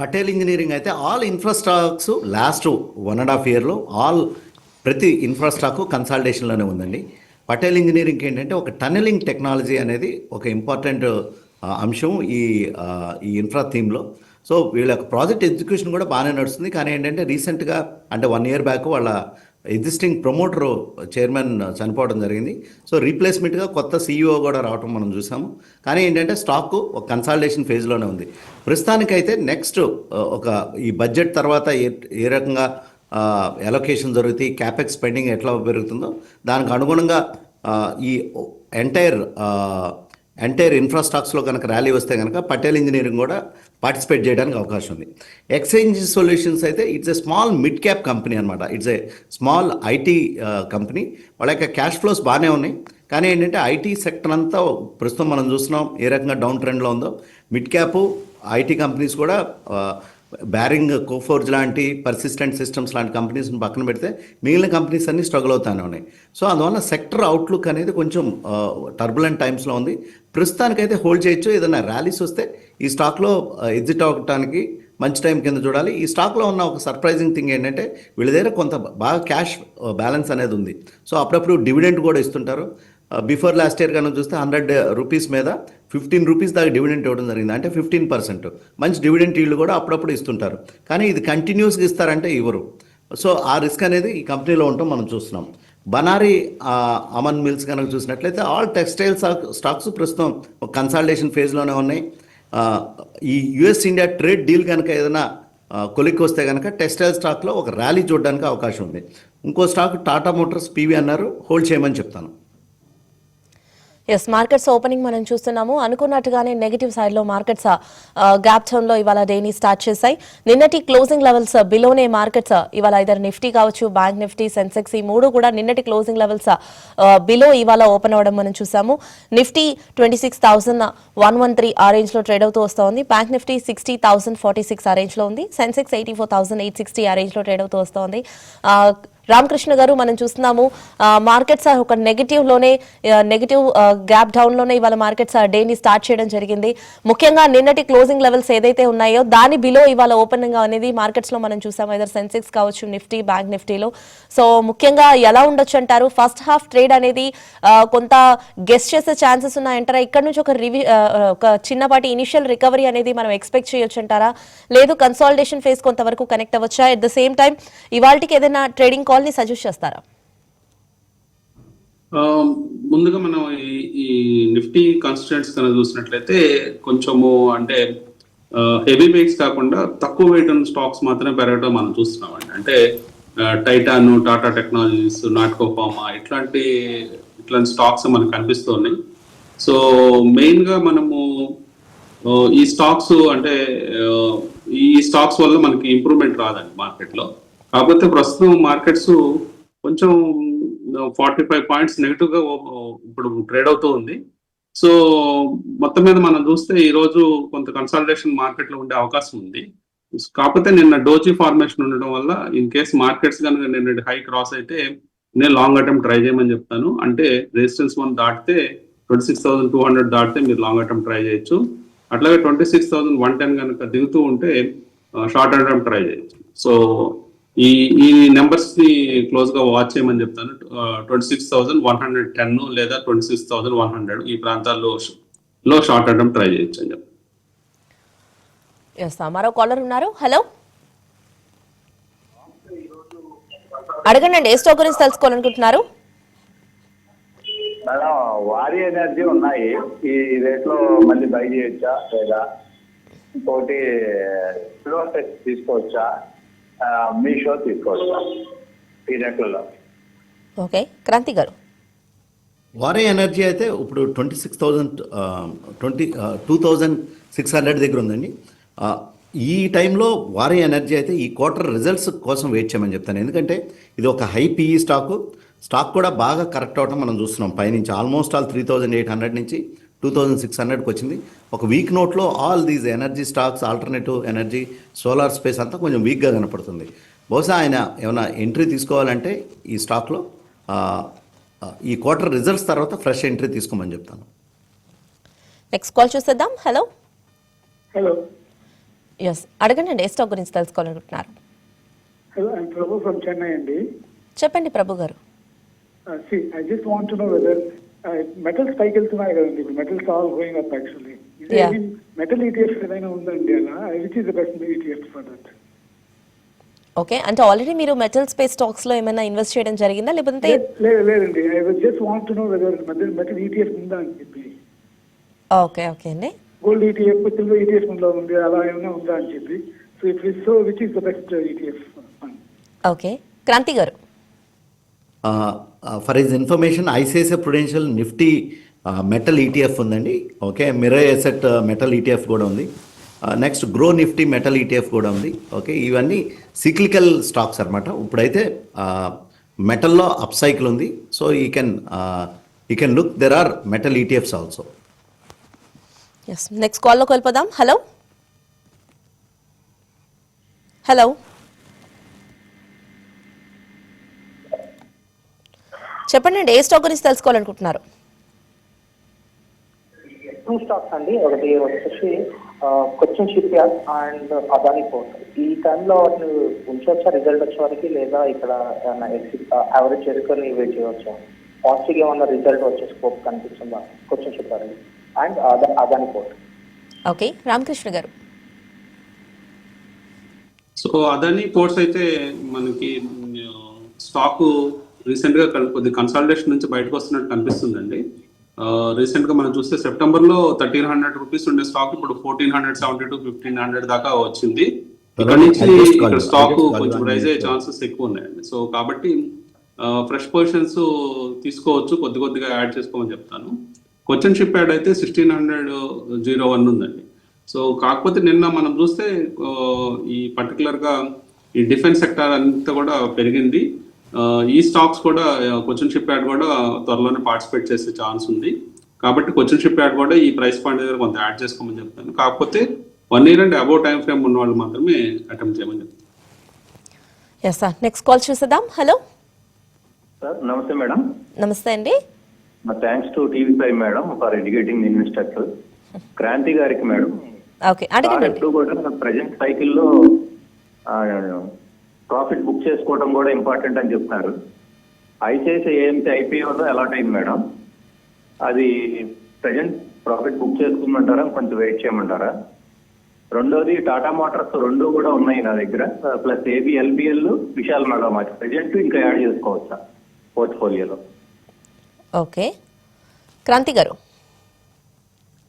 పటేల్ ఇంజనీరింగ్ అయితే ఆల్ ఇన్ఫ్రాస్ట్రక్స్ లాస్ట్ 1.5 ఇయర్లో ప్రతి ఇన్ఫ్రాస్ట్రక్ కన్సాలిడేషన్లోనే ఉందండి. పటేల్ ఇంజనీరింగ్ ఏంటంటే ఒక టనెలింగ్ టెక్నాలజీ అనేది ఒక ఇంపార్టెంట్ అంశం ఈ ఇన్ఫ్రా థీమ్లో. సో వీళ్ళ ప్రాజెక్ట్ ఎగ్జిక్యూషన్ కూడా బాగానే నడుస్తుంది. కానీ ఏంటంటే రీసెంట్గా అంటే 1 ఇయర్ బ్యాక్ వాళ్ళ ఎగ్జిస్టింగ్ ప్రమోటర్ చైర్మన్ చనిపోవడం జరిగింది. సో రీప్లేస్మెంట్గా కొత్త సీఈఓ కూడా రావడం మనం చూసాము. కానీ ఏంటంటే స్టాక్ ఒక కన్సాలిడేషన్ ఫేజ్లోనే ఉంది ప్రస్తుతానికైతే. నెక్స్ట్ ఈ బడ్జెట్ తర్వాత ఏ రకంగా అలొకేషన్ జరుగుతాయి, క్యాపెక్స్ స్పెండింగ్ ఎట్లా పెరుగుతుందో దానికి అనుగుణంగా ఈ ఎంటైర్ ఇన్ఫ్రాస్ట్రక్చర్లో కనుక ర్యాలీ వస్తే కనుక పటేల్ ఇంజనీరింగ్ కూడా పార్టిసిపేట్ చేయడానికి అవకాశం ఉంది. ఎక్స్చేంజ్ సొల్యూషన్స్ అయితే it's a small mid cap company అనమాట. It's a small IT company. వాళ్ళ యొక్క క్యాష్ ఫ్లోస్ బాగానే ఉన్నాయి. కానీ ఏంటంటే ఐటీ సెక్టర్ అంతా ప్రస్తుతం మనం చూస్తున్నాం ఏ రకంగా డౌన్ ట్రెండ్లో ఉందో. మిడ్ క్యాప్ ఐటీ కంపెనీస్ కూడా బ్యారింగ్, కోఫోర్జ్ లాంటి పర్సిస్టెంట్ సిస్టమ్స్ లాంటి కంపెనీస్ని పక్కన పెడితే మిగిలిన కంపెనీస్ అన్నీ స్ట్రగుల్ అవుతానే ఉన్నాయి. సో అందువల్ల సెక్టర్ అవుట్లుక్ అనేది కొంచెం టర్బులెంట్ టైమ్స్లో ఉంది. ప్రస్తుతానికైతే హోల్డ్ చేయొచ్చు. ఏదైనా ర్యాలీస్ వస్తే ఈ స్టాక్లో ఎగ్జిట్ అవ్వడానికి మంచి టైం కింద చూడాలి. ఈ స్టాక్లో ఉన్న ఒక సర్ప్రైజింగ్ థింగ్ ఏంటంటే వీళ్ళ దగ్గర కొంత బాగా క్యాష్ బ్యాలెన్స్ అనేది ఉంది. సో అప్పుడప్పుడు డివిడెండ్ కూడా ఇస్తుంటారు. బిఫోర్ లాస్ట్ ఇయర్ కనుక చూస్తే 100 రూపీస్ మీద 15 రూపీస్ దాకా డివిడెంట్ ఇవ్వడం జరిగింది. అంటే 15% మంచి డివిడెంట్ ఈల్డ్ కూడా అప్పుడప్పుడు ఇస్తుంటారు. కానీ ఇది కంటిన్యూస్గా ఇస్తారంటే ఇవ్వరు. సో ఆ రిస్క్ అనేది ఈ కంపెనీలో ఉండటం మనం చూస్తున్నాం. బనారీ అమన్ మిల్స్ కనుక చూసినట్లయితే ఆల్ టెక్స్టైల్ స్టాక్స్ ప్రస్తుతం ఒక కన్సాలిడేషన్ ఫేజ్లోనే ఉన్నాయి. ఈ యుఎస్ ఇండియా ట్రేడ్ డీల్ కనుక ఏదైనా కొలిక్కి వస్తే కనుక టెక్స్టైల్ స్టాక్లో ఒక ర్యాలీ చూడడానికి అవకాశం ఉంది. ఇంకో స్టాక్ టాటా మోటార్స్ పీవీ అన్నారు, హోల్డ్ చేయమని చెప్తాను. ఎస్, మార్కెట్స్ ఓపెనింగ్ మనం చూస్తున్నాము. అనుకున్నట్టుగానే నెగిటివ్ సైడ్లో మార్కెట్స్ గ్యాప్ డౌన్లో ఇవాళ డేని స్టార్ట్ చేశాయి. నిన్నటి క్లోజింగ్ లెవెల్స్ బిలోనే మార్కెట్స్ ఇవాళ ఇద్దరు నిఫ్టీ కావచ్చు, బ్యాంక్ నిఫ్టీ, సెన్సెక్స్ ఈ మూడు కూడా నిన్నటి క్లోజింగ్ లెవెల్స్ బిలో ఇవాళ ఓపెన్ అవ్వడం మనం చూసాము. నిఫ్టీ 26,113 ఆ రేంజ్లో ట్రేడ్ అవుతూ వస్తోంది. బ్యాంక్ నిఫ్టీ 60,046 ఆ రేంజ్లో ఉంది. సెన్సెక్స్ 84,860 ఆ రేంజ్లో ట్రేడ్ అవుతూ వస్తోంది. రామకృష్ణ గారు, మనం చూస్తున్నాము మార్కెట్స్ ఒక నెగిటివ్ గ్యాప్ డౌన్ లోనే ఇవాళ మార్కెట్స్ డేని స్టార్ట్ చేయడం జరిగింది. ముఖ్యంగా నిన్నటి క్లోజింగ్ లెవెల్స్ ఏదైతే ఉన్నాయో దాని బిలో ఇవాళ ఓపెనింగ్ అనేది మార్కెట్స్ లో మనం చూసాము. ఇదర్ సెన్సెక్స్ కావచ్చు, నిఫ్టీ, బ్యాంక్ నిఫ్టీలో. సో ముఖ్యంగా ఎలా ఉండొచ్చు అంటారు? ఫస్ట్ హాఫ్ ట్రేడ్ అనేది కొంత గెస్ చేసే ఛాన్సెస్ ఉన్నాయంటారా? ఇక్కడ నుంచి ఒక చిన్నపాటి ఇనిషియల్ రికవరీ అనేది మనం ఎక్స్పెక్ట్ చేయొచ్చు అంటారా? లేదు కన్సాలిడేషన్ ఫేజ్ కొంతవరకు కనెక్ట్ అవ్వచ్చా? ఎట్ ద సేమ్ టైం ఇవాళకి ఏదైనా ట్రేడింగ్ కాల్ ని సజెస్ట్ చేస్తారా? ముందుగా మనం ఈ నిఫ్టీ కాన్స్టిట్యూయెంట్స్ కనుక చూసినట్లయితే కొంచెము అంటే హెవీ వెయిట్స్ కాకుండా తక్కువ వెయిట్ ఉన్న స్టాక్స్ మాత్రమే పెరగడం మనం చూస్తున్నామండి. అంటే Titan, Tata technologies, Natco pharma ఇట్లాంటి స్టాక్స్ మనకు కనిపిస్తున్నాయి. సో మెయిన్ గా మనము ఈ స్టాక్స్ అంటే ఈ స్టాక్స్ వల్ల మనకి ఇంప్రూవ్మెంట్ రాదండి మార్కెట్ లో. కాకపోతే ప్రస్తుతం మార్కెట్స్ కొంచెం 45 పాయింట్స్ నెగిటివ్ గా ఇప్పుడు ట్రేడ్ అవుతూ ఉంది. సో మొత్తం మీద మనం చూస్తే ఈ రోజు కొంత కన్సాలిడేషన్ మార్కెట్ లో ఉండే అవకాశం ఉంది. కాకపోతే నిన్న డోజీ ఫార్మేషన్ ఉండడం వల్ల ఇన్ కేస్ మార్కెట్స్ కనుక నిన్న హై క్రాస్ అయితే నేను లాంగ్ అటెంప్ట్ ట్రై చేయమని చెప్తాను. అంటే రెసిస్టెన్స్ 1 దాటితే 26,200 దాటితే మీరు లాంగ్ అటెంప్ట్ ట్రై చేయొచ్చు. అట్లాగే 26,110 కనుక దిగుతూ ఉంటే షార్ట్ అటెంప్ట్ ట్రై చేయొచ్చు. సో ఈ నెంబర్స్ ని క్లోజ్ గా వాచ్ చేయమని చెప్తాను. 26,110 లేదా 26,100 ఈ ప్రాంతాల్లో షార్ట్ అటెంప్ట్ ట్రై చేయొచ్చు అని చెప్తాను. మరో కాలర్ ఉన్నారు. హలో, అడగండి. ఏ స్టాక్ గురించి తెలుసుకోవాలనుకుంటున్నారు? మేడం, వారి ఎనర్జీ ఉన్నాయి, ఈ రేట్ లో మళ్ళీ బై చేయొచ్చా లేదా? ఇంకోటి తీసుకోవచ్చా, మీషో తీసుకోవచ్చా ఈ రేట్లలో? ఓకే, క్రాంతి గారు. వారే ఎనర్జీ అయితే ఇప్పుడు 26,600 దగ్గర ఉందండి. ఈ టైంలో వారే ఎనర్జీ అయితే ఈ క్వార్టర్ రిజల్ట్స్ కోసం వెయిట్ చేయమని చెప్తాను. ఎందుకంటే ఇది ఒక హై పీఈ స్టాకు, స్టాక్ కూడా బాగా కరెక్ట్ అవటం మనం చూస్తున్నాం. పైనుంచి ఆల్మోస్ట్ ఆల్ 3,800 నుంచి 2,600కి వచ్చింది. ఒక వీక్ నోట్లో all these energy stocks, alternative energy, solar space అంతా కొంచెం వీక్గా కనపడుతుంది. బహుశా ఆయన ఏమైనా ఎంట్రీ తీసుకోవాలంటే ఈ స్టాక్లో ఈ క్వార్టర్ రిజల్ట్స్ తర్వాత ఫ్రెష్ ఎంట్రీ తీసుకోమని చెప్తాను. నెక్స్ట్ కాల్ చూసేద్దాం. Hello Hello. ఎస్, అడగండి. ఏ స్టాక్ గురించి తెలుసుకోవాలనుకుంటున్నారు? Hello, I'm Prabhu from Chennai, Andy. చెప్పండి ప్రభు గారు. See, I just want to know whether metal cycles ఉన్నాయి కదండి, ఇప్పుడు metals all going up actually. Is there Yeah. any metal ETF ఏదైనా ఉందండి అలా? Which is the best ETF for that? Okay, అంటే already మీరు మెటల్ స్పేస్ స్టాక్స్ లో ఏమైనా ఇన్వెస్ట్ చేయడం జరిగిందా, లేకపోతే? లేదండి, I was just want to know whether metal ETF ఉందా అని చెప్పి. ఓకే అండి. గోల్డ్ ETF, సిల్వర్ ETF ఉందా ఉంది, అలా ఏమైనా ఉందా అని చెప్పి. So if it's so, which is the best ETF fund? Okay, Kranti garu. For his information, ICICI Prudential Nifty Metal ETF ఉందండి. Okay, Mirae Asset Metal ETF కూడా ఉంది. Next Groww Nifty Metal ETF కూడా ఉంది. ఓకే, ఇవన్నీ సిక్లికల్ స్టాక్స్ అనమాట. ఇప్పుడైతే మెటల్లో up cycle ఉంది. So you can look, there are metal ETFs also. Yes, next కాల్లోకి వెళ్ళిపోదాం. హలో చెప్పండి, ఏ స్టాక్ గురించి తెలుసుకోవాలనుకుంటున్నారు? టూ స్టాక్స్ అండి. ఒకటి వచ్చేసి Cochin ship yard and Adani port. ఈ టైంలో వాటిని ఉంచవచ్చా రిజల్ట్ వచ్చే వరకు, లేదా ఇక్కడ ఏమైనా యావరేజ్ చేసుకొని వెయిట్ చేయవచ్చా? పాజిటివ్ ఏమన్నా రిజల్ట్ వచ్చే స్కోప్ కనిపిస్తుందా Cochin ship yard and Adani port? Okay, Ramakrishna గారు. సో అదాని పోర్ట్స్ అయితే మనకి స్టాక్ రీసెంట్ గా కొద్ది కన్సాలిడేషన్ నుంచి బయటకు వస్తున్నట్టు కనిపిస్తుందండి. రీసెంట్ గా మనం చూస్తే సెప్టెంబర్ లో 1,300 రూపీస్ ఉండే స్టాక్ ఇప్పుడు 1,470 to 1,500 దాకా వచ్చింది. ఇక్కడ నుంచి ఇక్కడ స్టాక్ కొంచెం రైజ్ అయ్యే ఛాన్సెస్ ఎక్కువ ఉన్నాయండి. సో కాబట్టి ఫ్రెష్ పొజిషన్స్ తీసుకోవచ్చు, కొద్దిగా యాడ్ చేసుకోమని చెప్తాను. కొచ్చిన్ షిప్ యార్డ్ అయితే 1,601 ఉందండి. సో కాకపోతే నిన్న మనం చూస్తే ఈ పర్టికులర్ గా ఈ డిఫెన్స్ సెక్టర్ అంతా కూడా పెరిగింది. ఈ స్టాక్స్ కూడా కొచ్చిన్ షిప్ యార్డ్ కూడా త్వరలోనే పార్టిసిపేట్ చేసే ఛాన్స్ ఉంది. కాబట్టి కొచ్చిన్ షిప్ యార్డ్ కూడా ఈ ప్రైస్ పాయింట్ దగ్గర కొంత యాడ్ చేసుకోమని చెప్తాను. కాకపోతే 1 year and above time frame ఉన్న వాళ్ళు మాత్రమే అటెంప్ట్ చేయమని చెప్తాను. ఎస్ సార్, నెక్స్ట్ కాల్ చూసేద్దాం. హలో సార్ నమస్తే మేడం. నమస్తే అండి. Thanks to TV5 madam for educating investors. Kranti గారికి మేడం, ఓకే అడగండి. ఎప్పుడు కూడా ప్రజెంట్ సైకిల్లో ప్రాఫిట్ బుక్ చేసుకోవడం కూడా ఇంపార్టెంట్ అని చెప్తున్నారు. ఐసిఐసిఐ ఏఎంసీ ఐపీఓలో అలాట్ అయింది మేడం. అది ప్రజెంట్ ప్రాఫిట్ బుక్ చేసుకోమంటారా, కొంచెం వెయిట్ చేయమంటారా? రెండోది టాటా మోటార్స్ రెండు కూడా ఉన్నాయి నా దగ్గర, ప్లస్ ఏబిఎల్బిఎల్ విశాల్ మేడం ప్రజెంట్ ఇంకా యాడ్ చేసుకోవచ్చా పోర్ట్ఫోలియోలో? ఓకే, క్రాంతి గారు.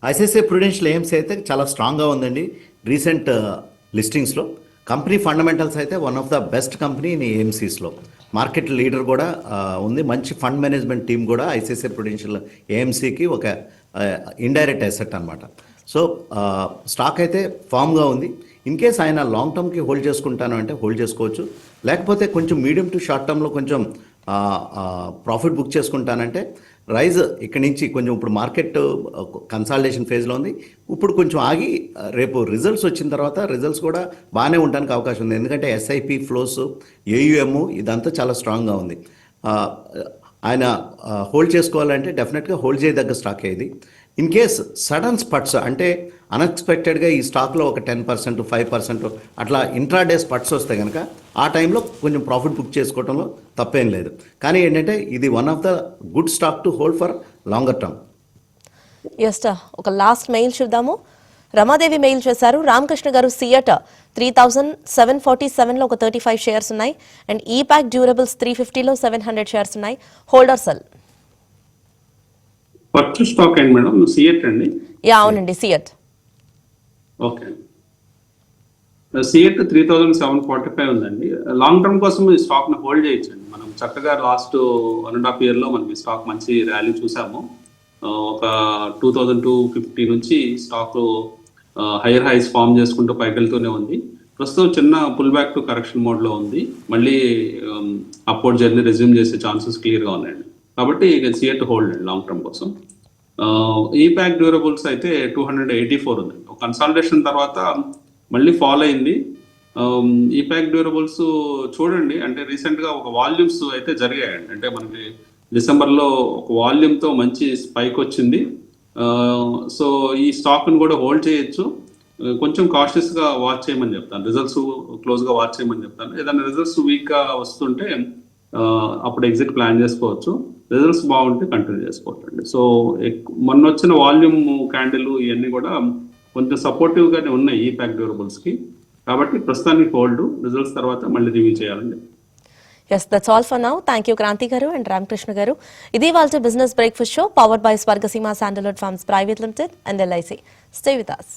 ఐసిఐసిఐ ప్రుడెన్షియల్ ఏఎంసీ అయితే చాలా స్ట్రాంగ్గా ఉందండి. రీసెంట్ లిస్టింగ్స్లో కంపెనీ ఫండమెంటల్స్ అయితే one of the best company in ఏఎంసీస్లో. మార్కెట్ లీడర్ కూడా ఉంది. మంచి ఫండ్ మేనేజ్మెంట్ టీం కూడా ఐసిఐసిఐ ప్రుడెన్షియల్ ఏఎంసీకి ఒక ఇండైరెక్ట్ అసెట్ అనమాట. సో స్టాక్ అయితే ఫామ్గా ఉంది. ఇన్ కేస్ ఆయన లాంగ్ టర్మ్కి హోల్డ్ చేసుకుంటాను అంటే హోల్డ్ చేసుకోవచ్చు. లేకపోతే కొంచెం మీడియం టు షార్ట్ టర్మ్లో కొంచెం ప్రాఫిట్ బుక్ చేసుకుంటానంటే రైజ్ ఇక్కడి నుంచి కొంచెం, ఇప్పుడు మార్కెట్ కన్సాలిడేషన్ ఫేజ్లో ఉంది. ఇప్పుడు కొంచెం ఆగి రేపు రిజల్ట్స్ వచ్చిన తర్వాత రిజల్ట్స్ కూడా బాగానే ఉండడానికి అవకాశం ఉంది. ఎందుకంటే ఎస్ఐపి ఫ్లోస్, ఏయుఎం ఇదంతా చాలా స్ట్రాంగ్గా ఉంది. ఆయన హోల్డ్ చేసుకోవాలంటే డెఫినెట్గా హోల్డ్ చేయదగ్గ స్టాక్ ఇది. ఇన్ కేస్ సడన్ స్పట్స్ అంటే అన్ఎక్స్పెక్టెడ్గా ఈ స్టాక్లో ఒక 10%, 5% అట్లా ఇంట్రాడే స్పట్స్ వస్తే కనుక ఆ టైంలో కొంచెం ప్రాఫిట్ బుక్ చేసుకోవడంలో తప్పేం లేదు. కానీ ఏంటంటే ఇది one of the good stock to hold for longer term. Yes, ఒక లాస్ట్ మెయిల్ చూద్దాము. రమాదేవి మెయిల్ చేశారు. రామకృష్ణ గారు, సియట్ 3,747లో ఒక 35 షేర్స్ ఉన్నాయి. అండ్ ఈపాక్ డ్యూరబుల్స్ 350లో 700 షేర్స్ ఉన్నాయి. Holder cell. ఫస్ట్ స్టాక్ అండి మేడం, సిఎట్ అండి? యా అవునండి, సియట్. ఓకే, సిఎట్ 3,745 ఉందండి. లాంగ్ టర్మ్ కోసం ఈ స్టాక్ ని హోల్డ్ చేయొచ్చండి. మనం చక్కగా లాస్ట్ 1.5 year లో మనకి స్టాక్ మంచి ర్యాలీ చూసాము. ఒక 2,250 నుంచి స్టాక్ హైయర్ హైస్ ఫామ్ చేసుకుంటూ పైకి వెళ్తూనే ఉంది. ప్రస్తుతం చిన్న పుల్ బ్యాక్ టు కరెక్షన్ మోడ్లో ఉంది. మళ్ళీ అప్వర్డ్ జర్నీ రెజ్యూమ్ చేసే ఛాన్సెస్ క్లియర్గా ఉన్నాయండి. కాబట్టి సీ టు హోల్డ్ అండి లాంగ్ టర్మ్ కోసం. ఈప్యాక్ డ్యూరబుల్స్ అయితే 284 ఉంది. ఒక కన్సాలిడేషన్ తర్వాత మళ్ళీ ఫాల్ అయింది. ఈప్యాక్ డ్యూరబుల్స్ చూడండి, అంటే రీసెంట్గా ఒక వాల్యూమ్స్ అయితే జరిగాయండి. అంటే మనకి డిసెంబర్లో ఒక వాల్యూమ్తో మంచి స్పైక్ వచ్చింది. సో ఈ స్టాక్ని కూడా హోల్డ్ చేయొచ్చు. కొంచెం కాషియస్గా వాచ్ చేయమని చెప్తాను, రిజల్ట్స్ క్లోజ్గా వాచ్ చేయమని చెప్తాను. ఏదైనా రిజల్ట్స్ వీక్గా వస్తుంటే అప్పుడు ఎగ్జిట్ ప్లాన్ చేసుకోవచ్చు. రిజల్ట్స్ బాగుంటే కంటిన్యూ చేసుకోవచ్చండి. సో మొన్న వచ్చిన వాల్యూమ్ క్యాండిల్ ఇవన్నీ కూడా కొంచెం సపోర్టివ్గానే ఉన్నాయి ఈ ప్యాక్ డ్యూరబుల్స్కి. కాబట్టి ప్రస్తుతానికి హోల్డ్, రిజల్ట్స్ తర్వాత మళ్ళీ రివ్యూ చేయాలండి. Yes, that's all for now. Thank you, Kranti Garu and Ramkrishna Garu. Idi Walter Business Breakfast Show, powered by Swargasima Sandalwood Farms Private Limited and LIC. Stay with us.